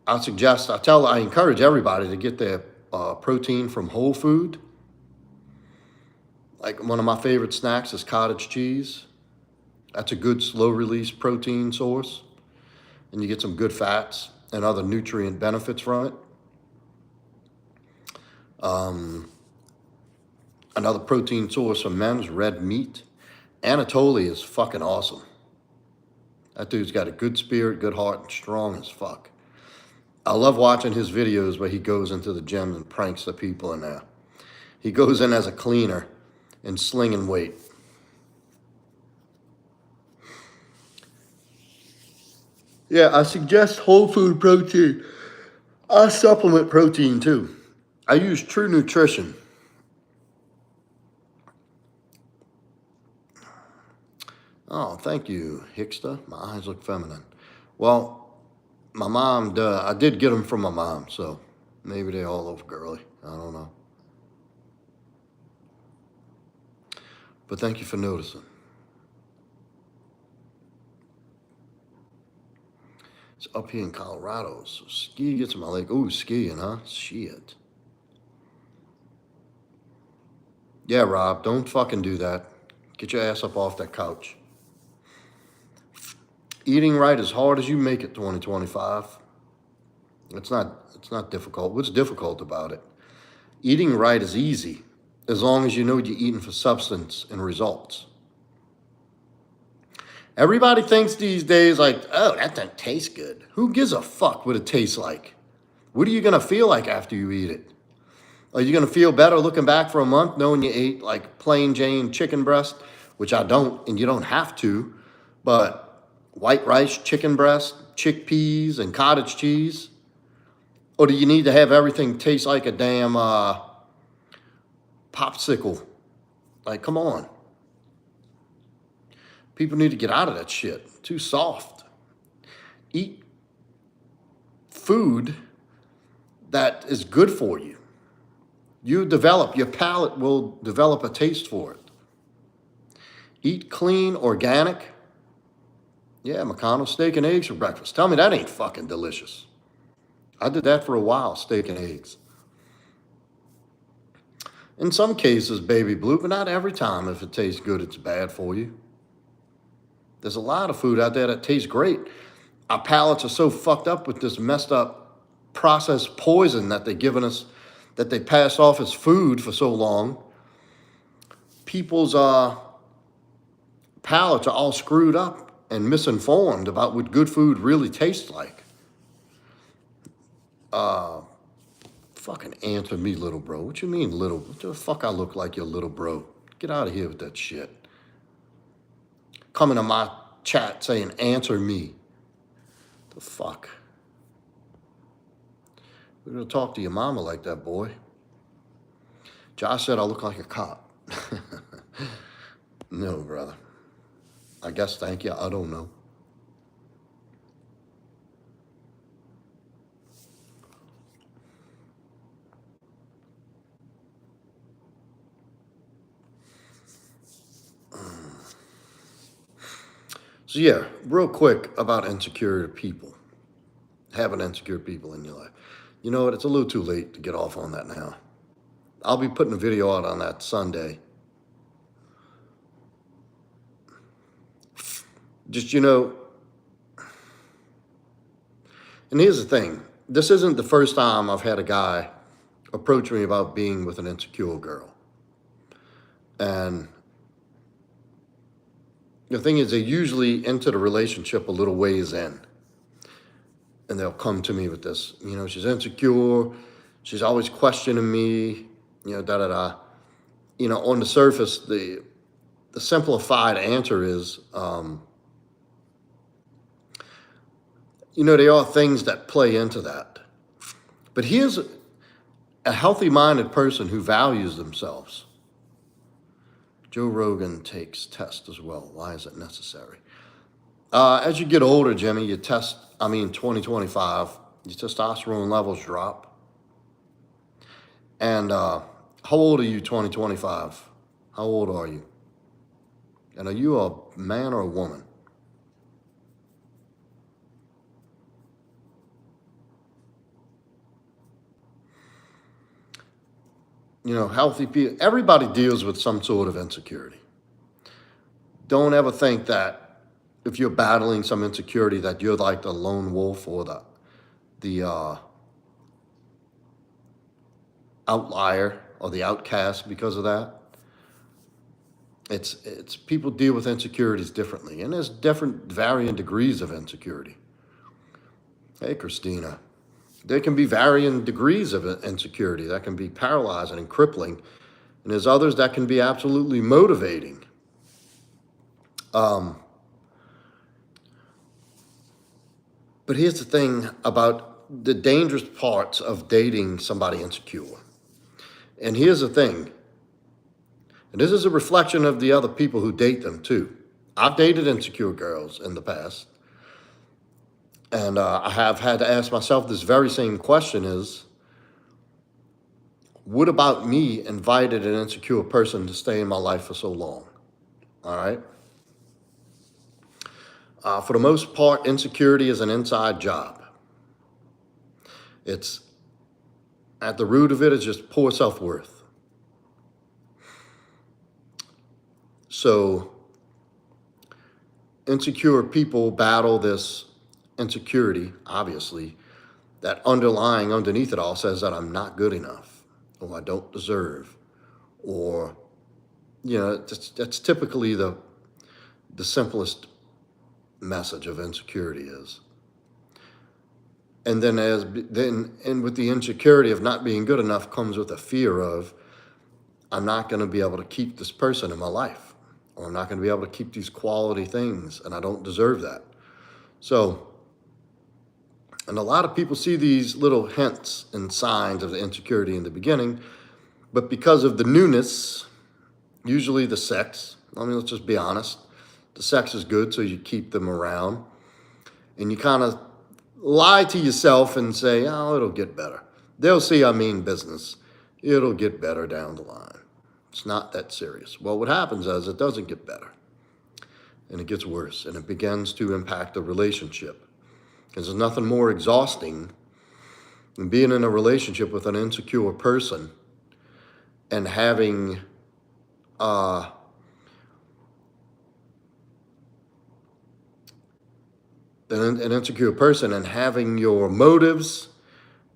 I encourage everybody to get their protein from whole food. Like one of my favorite snacks is cottage cheese. That's a good slow release protein source. And you get some good fats and other nutrient benefits from it. Another protein source for men is red meat. Anatoly is fucking awesome. That dude's got a good spirit, good heart, and strong as fuck. I love watching his videos where he goes into the gym and pranks the people in there. He goes in as a cleaner and slinging weight. Yeah, I suggest whole food protein. I supplement protein too. I use True Nutrition. Oh, thank you, Hickster. My eyes look feminine. Well, my mom, I did get them from my mom, so maybe they all look girly. I don't know. But thank you for noticing. It's up here in Colorado, so ski gets my leg. Ooh, skiing, huh? Shit. Yeah, Rob, don't fucking do that. Get your ass up off that couch. Eating right as hard as you make it 2025. It's not difficult. What's difficult about it? Eating right is easy as long as you know what you're eating for substance and results. Everybody thinks these days like, oh, that doesn't taste good. Who gives a fuck what it tastes like? What are you going to feel like after you eat it? Are you going to feel better looking back for a month knowing you ate like plain Jane chicken breast, which I don't, and you don't have to, but white rice, chicken breast, chickpeas, and cottage cheese? Or do you need to have everything taste like a damn popsicle? Like, come on. People need to get out of that shit. Too soft. Eat food that is good for you. Your palate will develop a taste for it. Eat clean, organic. Yeah, McConnell, steak and eggs for breakfast. Tell me that ain't fucking delicious. I did that for a while, steak and eggs. In some cases, baby blue, but not every time. If it tastes good, it's bad for you. There's a lot of food out there that tastes great. Our palates are so fucked up with this messed up processed poison that they're giving us, that they pass off as food for so long. People's palates are all screwed up and misinformed about what good food really tastes like. Fucking answer me, little bro. What you mean, little? What the fuck I look like your little bro? Get out of here with that shit. Coming to my chat saying, answer me. The fuck? We're gonna talk to your mama like that, boy. Josh said I look like a cop. No, brother. I guess, thank you. I don't know. So yeah, real quick about insecure people. Having insecure people in your life. You know what? It's a little too late to get off on that now. I'll be putting a video out on that Sunday. Just, and here's the thing. This isn't the first time I've had a guy approach me about being with an insecure girl. And the thing is, they usually enter the relationship a little ways in. And they'll come to me with this, she's insecure. She's always questioning me, da-da-da. On the surface, the simplified answer is, there are things that play into that. But here's a healthy-minded person who values themselves. Joe Rogan takes tests as well. Why is it necessary? As you get older, Jimmy, 2025, your testosterone levels drop. And how old are you, 2025? How old are you? And are you a man or a woman? Healthy people, everybody deals with some sort of insecurity. Don't ever think that if you're battling some insecurity that you're like the lone wolf or the outlier or the outcast because of that. It's people deal with insecurities differently, and there's different varying degrees of insecurity. Hey, Christina. There can be varying degrees of insecurity that can be paralyzing and crippling, and there's others that can be absolutely motivating. But here's the thing about the dangerous parts of dating somebody insecure. And here's the thing, and this is a reflection of the other people who date them too. I've dated insecure girls in the past. And I have had to ask myself this very same question is, what about me invited an insecure person to stay in my life for so long? All right. For the most part, insecurity is an inside job. It's at the root of it is just poor self-worth. So insecure people battle this insecurity, obviously, that underneath it all says that I'm not good enough, or I don't deserve, or, that's typically the simplest message of insecurity is. And then with the insecurity of not being good enough comes with a fear of, I'm not going to be able to keep this person in my life, or I'm not going to be able to keep these quality things, and I don't deserve that. So, and a lot of people see these little hints and signs of the insecurity in the beginning, but because of the newness, usually the sex, let's just be honest, the sex is good, so you keep them around, and you kind of lie to yourself and say, oh, it'll get better. They'll see I mean business. It'll get better down the line. It's not that serious. Well, what happens is it doesn't get better, and it gets worse, and it begins to impact the relationship. Because there's nothing more exhausting than being in a relationship with an insecure person and having an insecure person and having your motives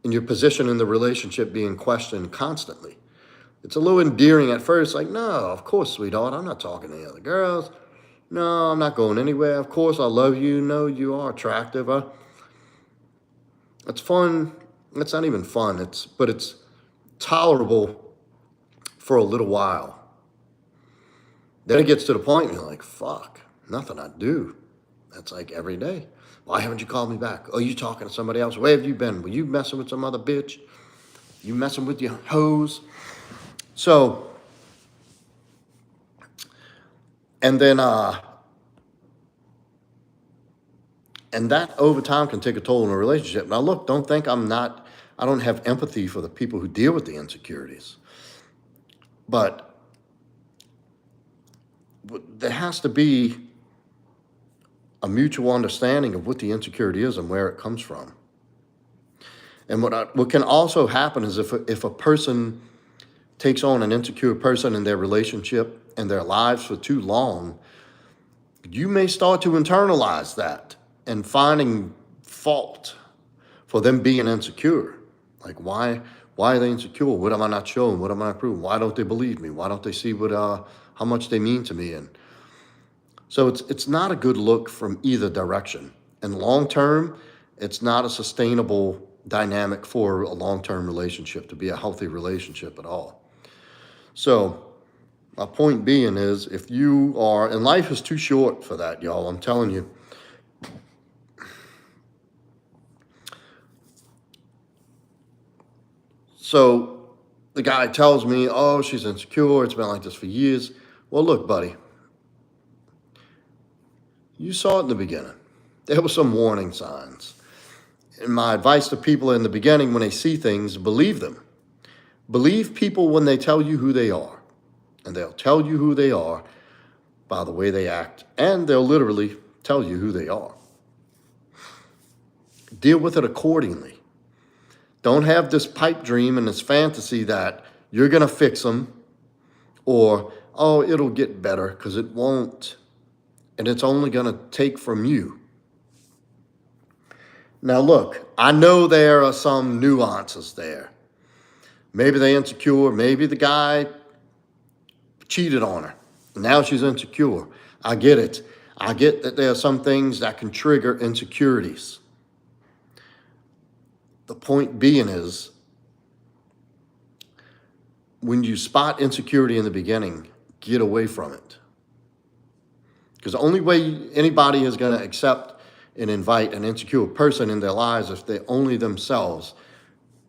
and your position in the relationship being questioned constantly. It's a little endearing at first, like, no, of course, sweetheart, I'm not talking to any other girls. No, I'm not going anywhere. Of course, I love you. No, you are attractive. It's fun. It's not even fun. But it's tolerable for a little while. Then it gets to the point where you're like, fuck, nothing I do. That's like every day. Why haven't you called me back? Oh, you talking to somebody else? Where have you been? Were you messing with some other bitch? You messing with your hoes? So, and then, and that over time can take a toll in a relationship. Now, look, don't think I don't have empathy for the people who deal with the insecurities. But there has to be a mutual understanding of what the insecurity is and where it comes from. And what can also happen is if a person takes on an insecure person in their relationship and their lives for too long, you may start to internalize that and finding fault for them being insecure. Like, why are they insecure? What am I not showing? What am I not proving? Why don't they believe me? Why don't they see how much they mean to me? And so it's not a good look from either direction. And long term, it's not a sustainable dynamic for a long-term relationship to be a healthy relationship at all. So my point being is, if you are, and life is too short for that, y'all, I'm telling you. So the guy tells me, oh, she's insecure. It's been like this for years. Well, look, buddy, you saw it in the beginning. There were some warning signs. And my advice to people in the beginning, when they see things, believe them. Believe people when they tell you who they are. And they'll tell you who they are by the way they act. And they'll literally tell you who they are. Deal with it accordingly. Don't have this pipe dream and this fantasy that you're going to fix them, or, oh, it'll get better, because it won't. And it's only going to take from you. Now, look, I know there are some nuances there. Maybe they're insecure. Maybe the guy cheated on her. Now she's insecure. I get it. I get that there are some things that can trigger insecurities. The point being is, when you spot insecurity in the beginning, get away from it. Because the only way anybody is going to accept and invite an insecure person in their lives if they only themselves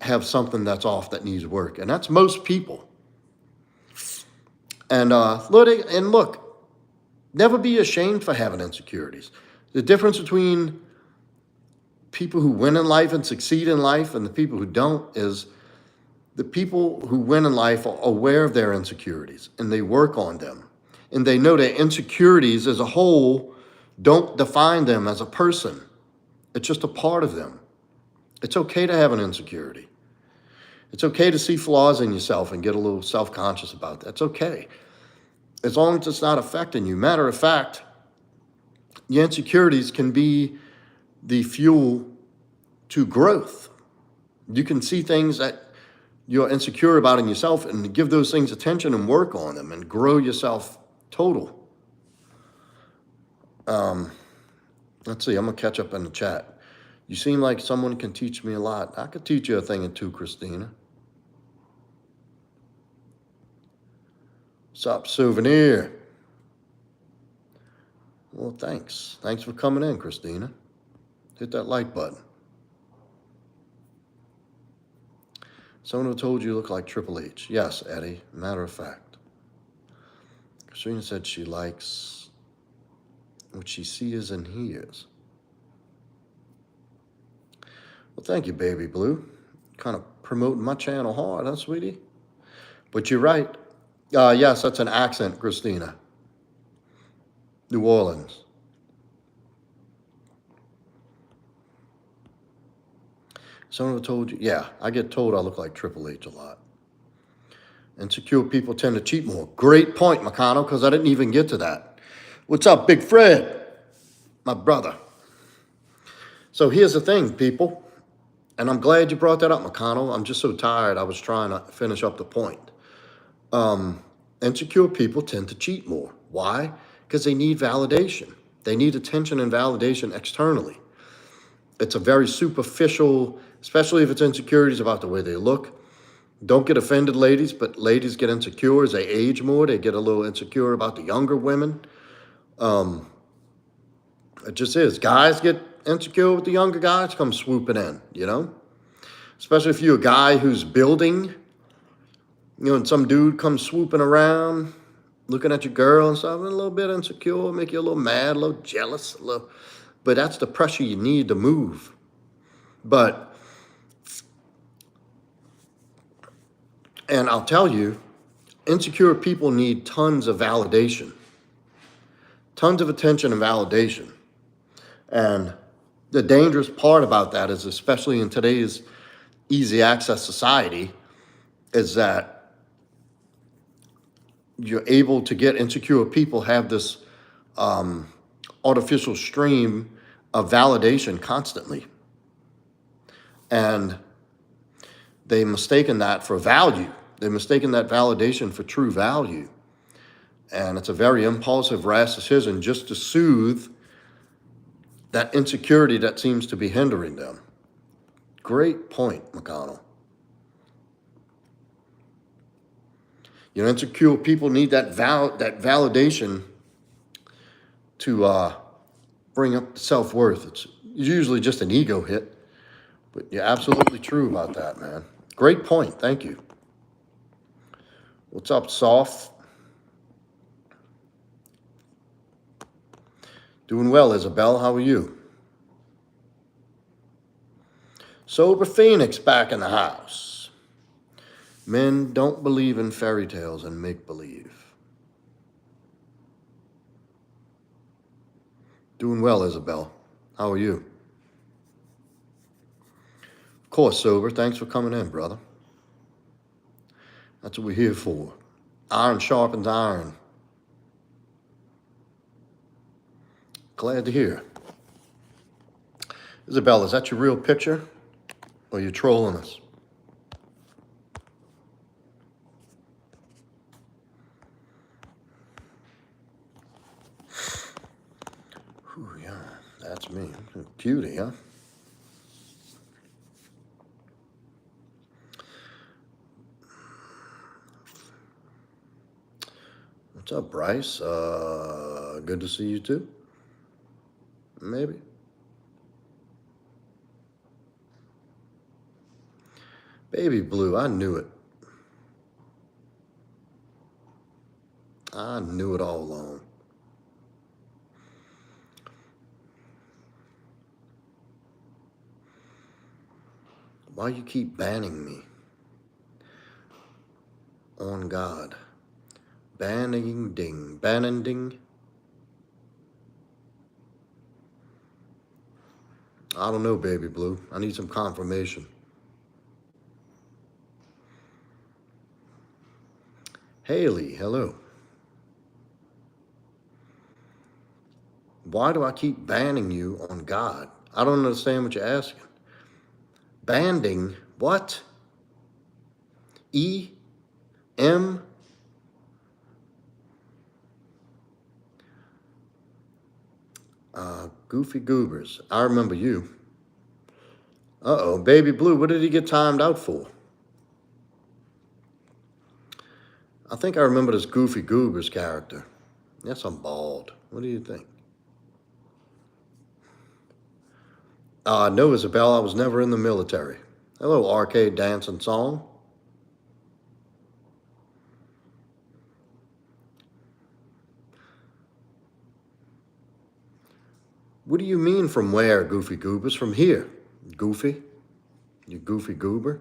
have something that's off that needs work. And that's most people. And look, never be ashamed for having insecurities. The difference between people who win in life and succeed in life and the people who don't is the people who win in life are aware of their insecurities and they work on them. And they know that insecurities as a whole don't define them as a person. It's just a part of them. It's okay to have an insecurity. It's okay to see flaws in yourself and get a little self-conscious about that. It's okay. As long as it's not affecting you. Matter of fact, your insecurities can be the fuel to growth. You can see things that you're insecure about in yourself and give those things attention and work on them and grow yourself total. Let's see, I'm going to catch up in the chat. You seem like someone can teach me a lot. I could teach you a thing or two, Christina. Sup, Souvenir? Well, thanks. Thanks for coming in, Christina. Hit that like button. Someone who told you look like Triple H. Yes, Eddie, matter of fact. Christina said she likes what she sees and hears. Well, thank you, Baby Blue. Kind of promoting my channel hard, huh, sweetie? But you're right. Yes, that's an accent, Christina. New Orleans. Someone who told you, yeah, I get told I look like Triple H a lot. Insecure people tend to cheat more. Great point, McConnell, because I didn't even get to that. What's up, Big Fred? My brother. So here's the thing, people. And I'm glad you brought that up, McConnell. I'm just so tired. I was trying to finish up the point. Insecure people tend to cheat more. Why? Because they need validation. They need attention and validation externally. It's a very superficial, especially if it's insecurities about the way they look. Don't get offended, ladies, but ladies get insecure as they age more. They get a little insecure about the younger women. It just is. Guys get insecure with the younger guys, come swooping in, you know? Especially if you're a guy who's building, you know, and some dude comes swooping around, looking at your girl and stuff, and a little bit insecure, make you a little mad, a little jealous, but that's the pressure you need to move. And I'll tell you, insecure people need tons of validation, tons of attention and validation. And the dangerous part about that is, especially in today's easy access society is that you're able to get insecure people have this artificial stream of validation constantly. And they mistaken that for value. They're mistaken that validation for true value. And it's a very impulsive, rash decision just to soothe that insecurity that seems to be hindering them. Great point, McConnell. You know, insecure people need that validation to bring up self-worth. It's usually just an ego hit, but you're absolutely true about that, man. Great point. Thank you. What's up, Soft? Doing well, Isabel. How are you? Sober Phoenix back in the house. Men don't believe in fairy tales and make-believe. Doing well, Isabel. How are you? Of course, Sober. Thanks for coming in, brother. That's what we're here for. Iron sharpens iron. Glad to hear. Isabel, is that your real picture? Or are you trolling us? Ooh, yeah, that's me. Cutie, huh? What's up, Bryce? Good to see you too. Maybe. Baby Blue, I knew it. I knew it all along. Why you keep banning me? On God. Banning ding. Banning ding. I don't know, Baby Blue. I need some confirmation. Haley, hello. Why do I keep banning you on God? I don't understand what you're asking. Banding, what? E? M? Goofy Goobers. I remember you. Uh-oh, Baby Blue, what did he get timed out for? I think I remember this Goofy Goobers character. Yes, I'm bald. What do you think? No, Isabel, I was never in the military. Hello, arcade dance and song. What do you mean from where, Goofy Goobers? From here. Goofy? You goofy goober?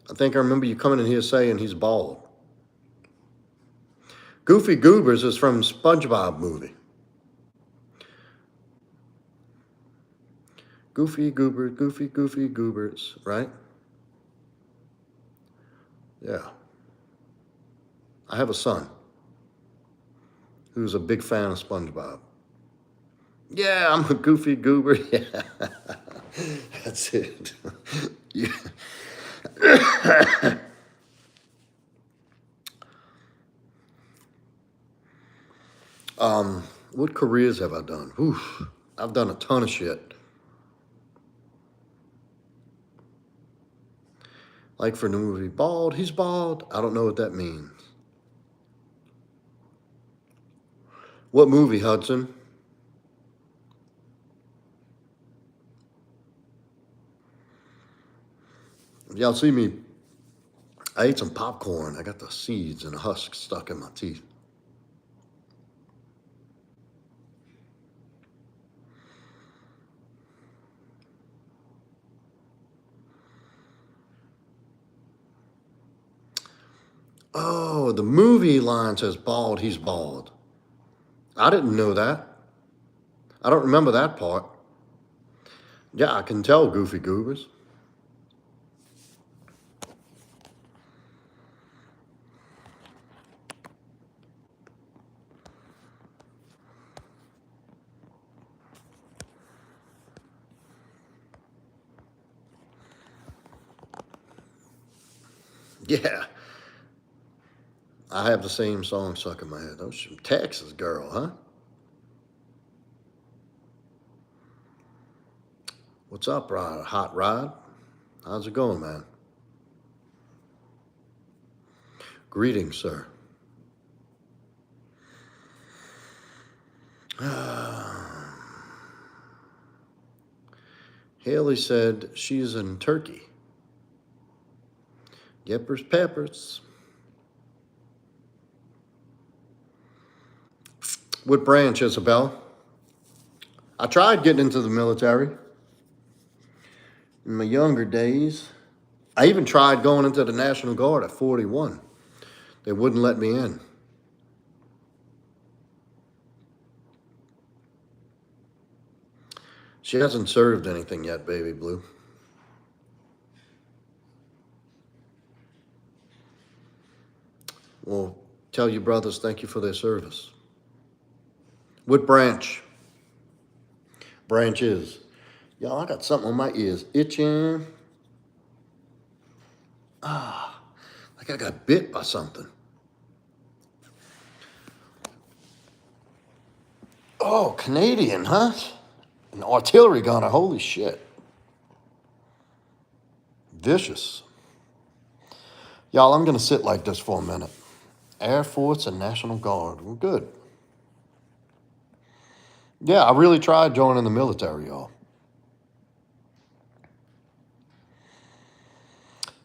I think I remember you coming in here saying he's bald. Goofy Goobers is from SpongeBob movie. Goofy Goober, Goofy Goobers, right? Yeah. I have a son who's a big fan of SpongeBob. Yeah, I'm a Goofy Goober. Yeah, that's it. Yeah. What careers have I done? Oof, I've done a ton of shit. Like for the movie Bald, he's bald. I don't know what that means. What movie, Hudson? Y'all see me, I ate some popcorn. I got the seeds and the husks stuck in my teeth. Oh, the movie line says bald, he's bald. I didn't know that. I don't remember that part. Yeah, I can tell, goofy goobers. Yeah, I have the same song stuck in my head. Those from Texas girl, huh? What's up, Rod? Hot Rod? How's it going, man? Greetings, sir. Haley said she's in Turkey. Yippers peppers. What branch, Isabel? I tried getting into the military in my younger days. I even tried going into the National Guard at 41. They wouldn't let me in. She hasn't served anything yet, baby blue. Well, tell your brothers thank you for their service. What branch? Branch is. Y'all, I got something on my ears itching. Like I got bit by something. Oh, Canadian, huh? An artillery gunner, holy shit. Vicious. Y'all, I'm gonna sit like this for a minute. Air Force and National Guard, we're good. Yeah, I really tried joining the military, y'all.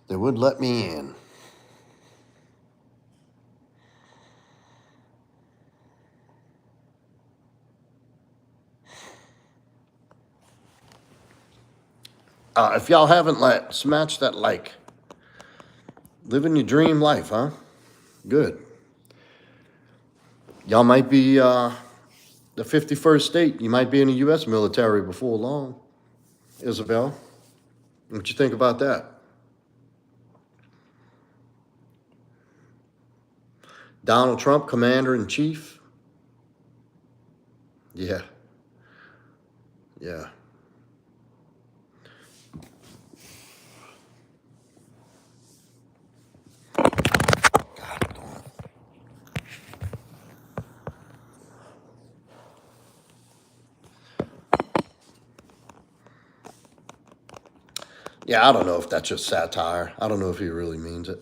They wouldn't let me in. If y'all haven't smash that like. Living your dream life, huh? Good. Y'all might be the 51st state. You might be in the U.S. military before long. Isabel, what you think about that? Donald Trump, commander in chief? Yeah. Yeah. Yeah, I don't know if that's just satire. I don't know if he really means it.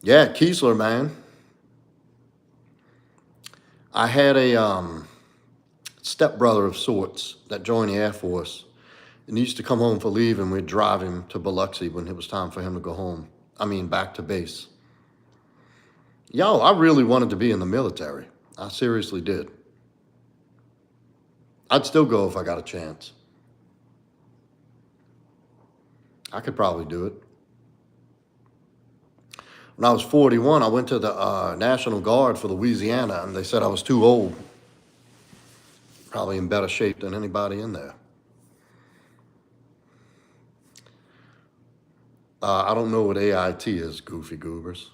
Yeah, Kiesler, man. I had a stepbrother of sorts that joined the Air Force, and he used to come home for leave, and we'd drive him to Biloxi when it was time for him to go home. I mean, back to base. Yo, I really wanted to be in the military. I seriously did. I'd still go if I got a chance. I could probably do it. When I was 41, I went to the National Guard for Louisiana, and they said I was too old. Probably in better shape than anybody in there. I don't know what AIT is, goofy goobers.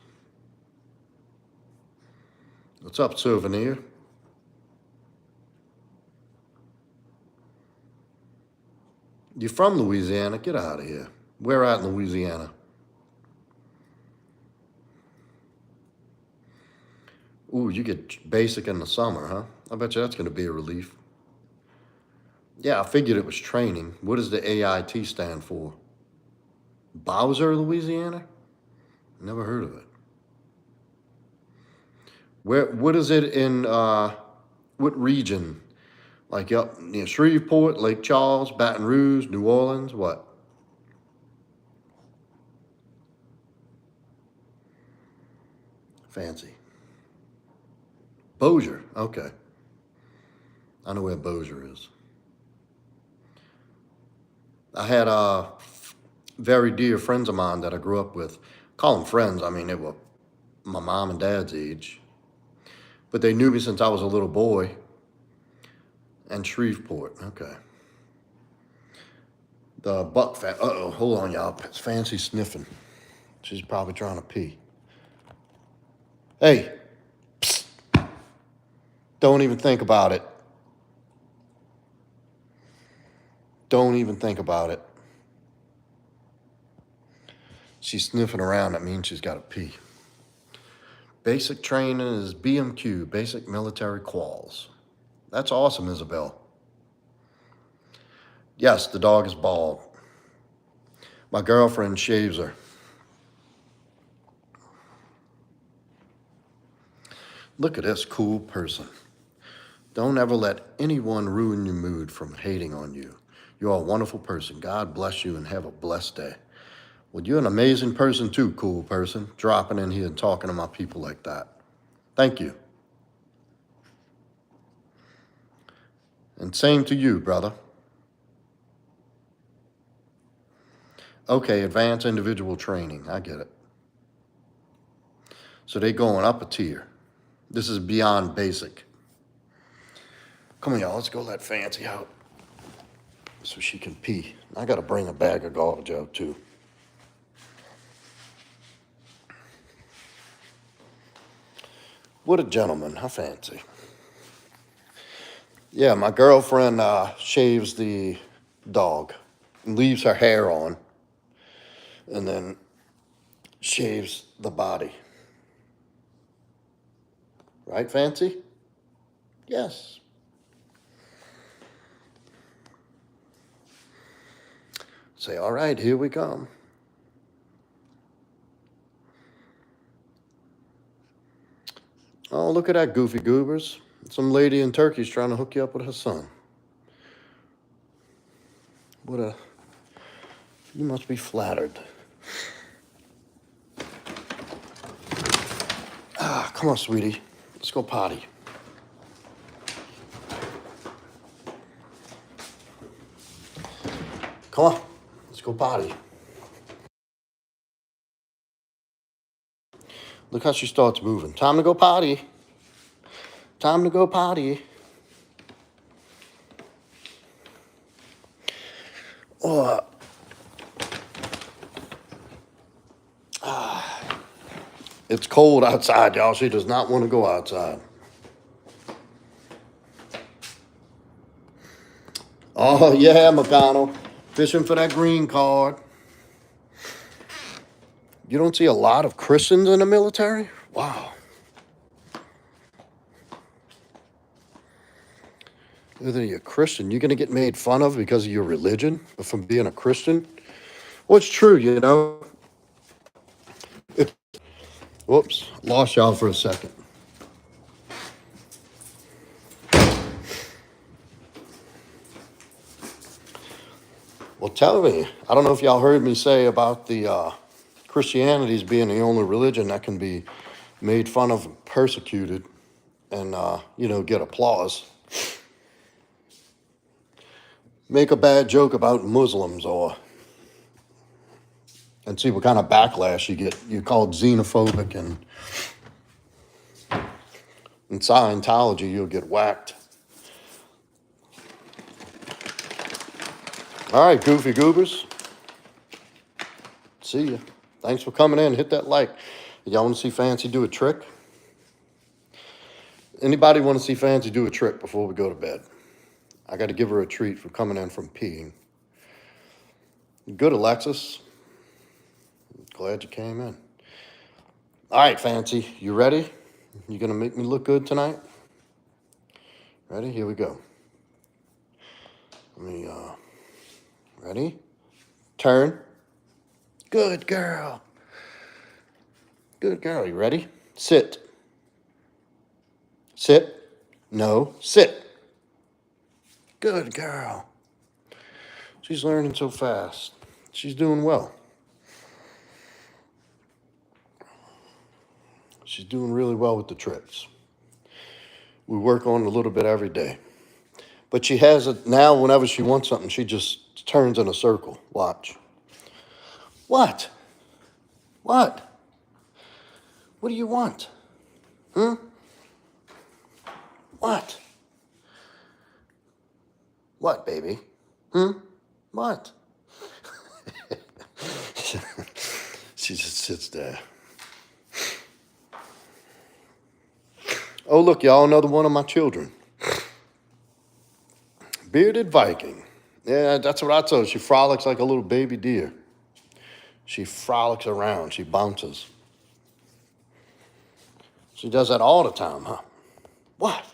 What's up, Souvenir? You're from Louisiana? Get out of here. Where at in Louisiana? Ooh, you get basic in the summer, huh? I bet you that's going to be a relief. Yeah, I figured it was training. What does the AIT stand for? Bowser, Louisiana? Never heard of it. What is it in, what region? Like up near Shreveport, Lake Charles, Baton Rouge, New Orleans, what? Fancy. Bossier, okay. I know where Bossier is. I had very dear friends of mine that I grew up with. Call them friends, I mean, they were my mom and dad's age. But they knew me since I was a little boy. And Shreveport, okay. The buck fat. Uh-oh, hold on, y'all. It's Fancy sniffing. She's probably trying to pee. Hey, psst. Don't even think about it. Don't even think about it. She's sniffing around. That means she's got to pee. Basic training is BMQ, basic military quals. That's awesome, Isabel. Yes, the dog is bald. My girlfriend shaves her. Look at this cool person. Don't ever let anyone ruin your mood from hating on you. You're a wonderful person. God bless you and have a blessed day. Well, you're an amazing person too, cool person, dropping in here and talking to my people like that. Thank you. And same to you, brother. Okay, advanced individual training. I get it. So they're going up a tier. This is beyond basic. Come on, y'all. Let's go let Fancy out so she can pee. I got to bring a bag of garbage out, too. What a gentleman. How fancy. Yeah, my girlfriend shaves the dog and leaves her hair on and then shaves the body. Right, Fancy? Yes. Say, all right, here we come. Oh, look at that, goofy goobers. Some lady in Turkey's trying to hook you up with her son. You must be flattered. Ah, come on, sweetie. Let's go potty. Come on, let's go potty. Look how she starts moving. Time to go potty. Time to go potty. Oh, it's cold outside, y'all. She does not want to go outside. Oh, yeah, McConnell. Fishing for that green card. You don't see a lot of Christians in the military? Wow. Whether you're a Christian, you're going to get made fun of because of your religion, but from being a Christian? Well, it's true, you know. Whoops, lost y'all for a second. Well, tell me, I don't know if y'all heard me say about the Christianity's being the only religion that can be made fun of and persecuted and, get applause. Make a bad joke about Muslims and see what kind of backlash you get. You're called xenophobic, and in Scientology, you'll get whacked. All right, goofy goobers. See ya. Thanks for coming in. Hit that like. Y'all want to see Fancy do a trick? Anybody want to see Fancy do a trick before we go to bed? I got to give her a treat for coming in from peeing. Good, Alexis. Glad you came in. All right, Fancy, you ready? You gonna make me look good tonight? Ready? Here we go. Ready? Turn. Good girl. Good girl. You ready? Sit. Sit. No, sit. Good girl. She's learning so fast. She's doing well. She's doing really well with the tricks. We work on it a little bit every day. But she has it now. Whenever she wants something, she just turns in a circle. Watch. What? What? What do you want? What? What, baby? What? She just sits there. Oh, look, y'all, another one of my children. Bearded Viking. Yeah, that's what I told her. She frolics like a little baby deer. She frolics around. She bounces. She does that all the time, huh? What?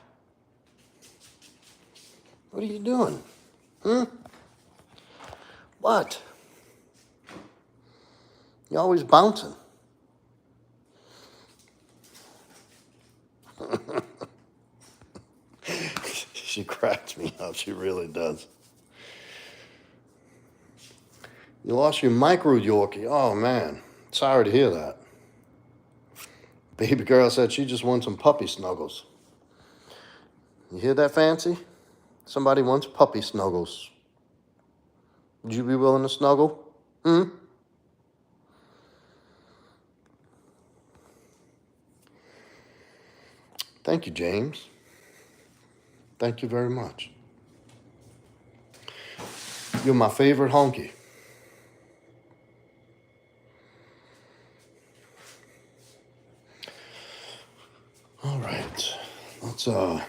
What are you doing? What? You're always bouncing. She cracks me up. She really does. You lost your micro Yorkie. Oh, man. Sorry to hear that. Baby girl said she just wants some puppy snuggles. You hear that, Fancy? Somebody wants puppy snuggles. Would you be willing to snuggle? Thank you, James. Thank you very much. You're my favorite honky. All right. Let's I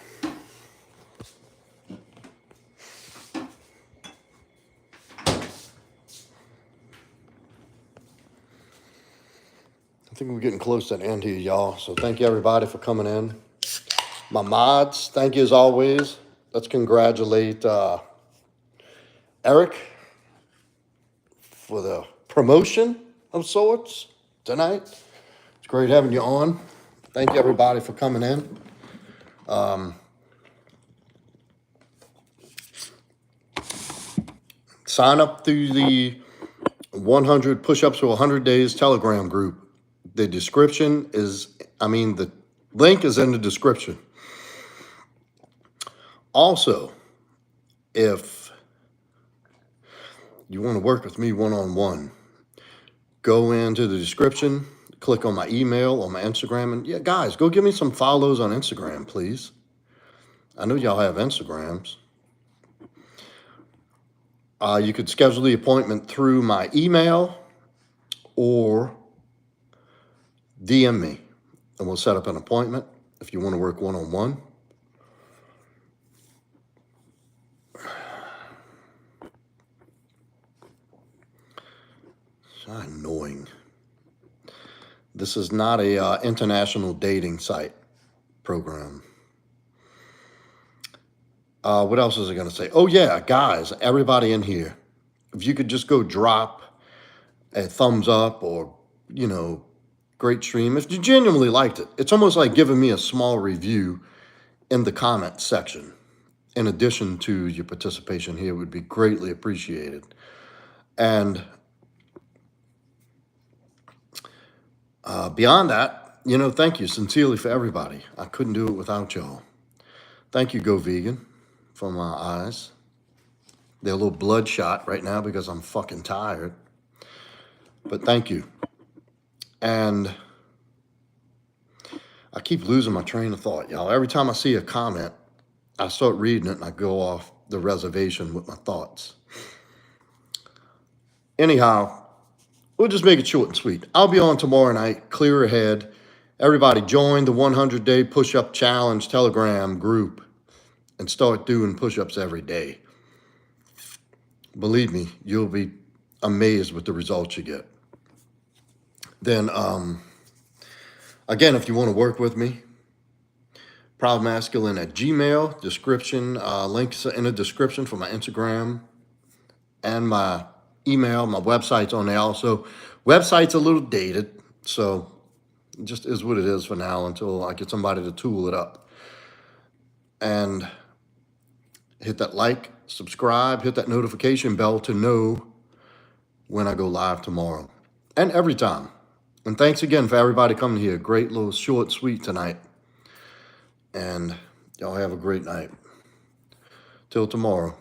think we're getting close to the end here, y'all. So thank you, everybody, for coming in. My mods, thank you as always. Let's congratulate Eric for the promotion of sorts tonight. It's great having you on. Thank you, everybody, for coming in. Sign up through the 100 push-ups for 100 days Telegram group. The description is, the link is in the description. Also, if you want to work with me one-on-one, go into the description, click on my email, on my Instagram, and yeah, guys, go give me some follows on Instagram, please. I know y'all have Instagrams. You could schedule the appointment through my email or DM me, and we'll set up an appointment if you want to work one-on-one. So annoying. This is not a international dating site program. What else is I going to say? Oh, yeah, guys, everybody in here, if you could just go drop a thumbs up or, great stream. If you genuinely liked it, it's almost like giving me a small review in the comment section. In addition to your participation here, would be greatly appreciated. And beyond that, thank you sincerely for everybody. I couldn't do it without y'all. Thank you, Go Vegan, for my eyes. They're a little bloodshot right now because I'm fucking tired. But thank you. And I keep losing my train of thought, y'all. Every time I see a comment, I start reading it and I go off the reservation with my thoughts. Anyhow, we'll just make it short and sweet. I'll be on tomorrow night, clear ahead. Everybody join the 100-day push-up challenge Telegram group and start doing push-ups every day. Believe me, you'll be amazed with the results you get. Then, again, if you want to work with me, Proudmasculine at Gmail, description, links in the description for my Instagram and my email. My website's on there also. Website's a little dated, so it just is what it is for now until I get somebody to tool it up. And hit that like, subscribe, hit that notification bell to know when I go live tomorrow and every time. And thanks again for everybody coming here. Great little short, sweet tonight. And y'all have a great night. Till tomorrow.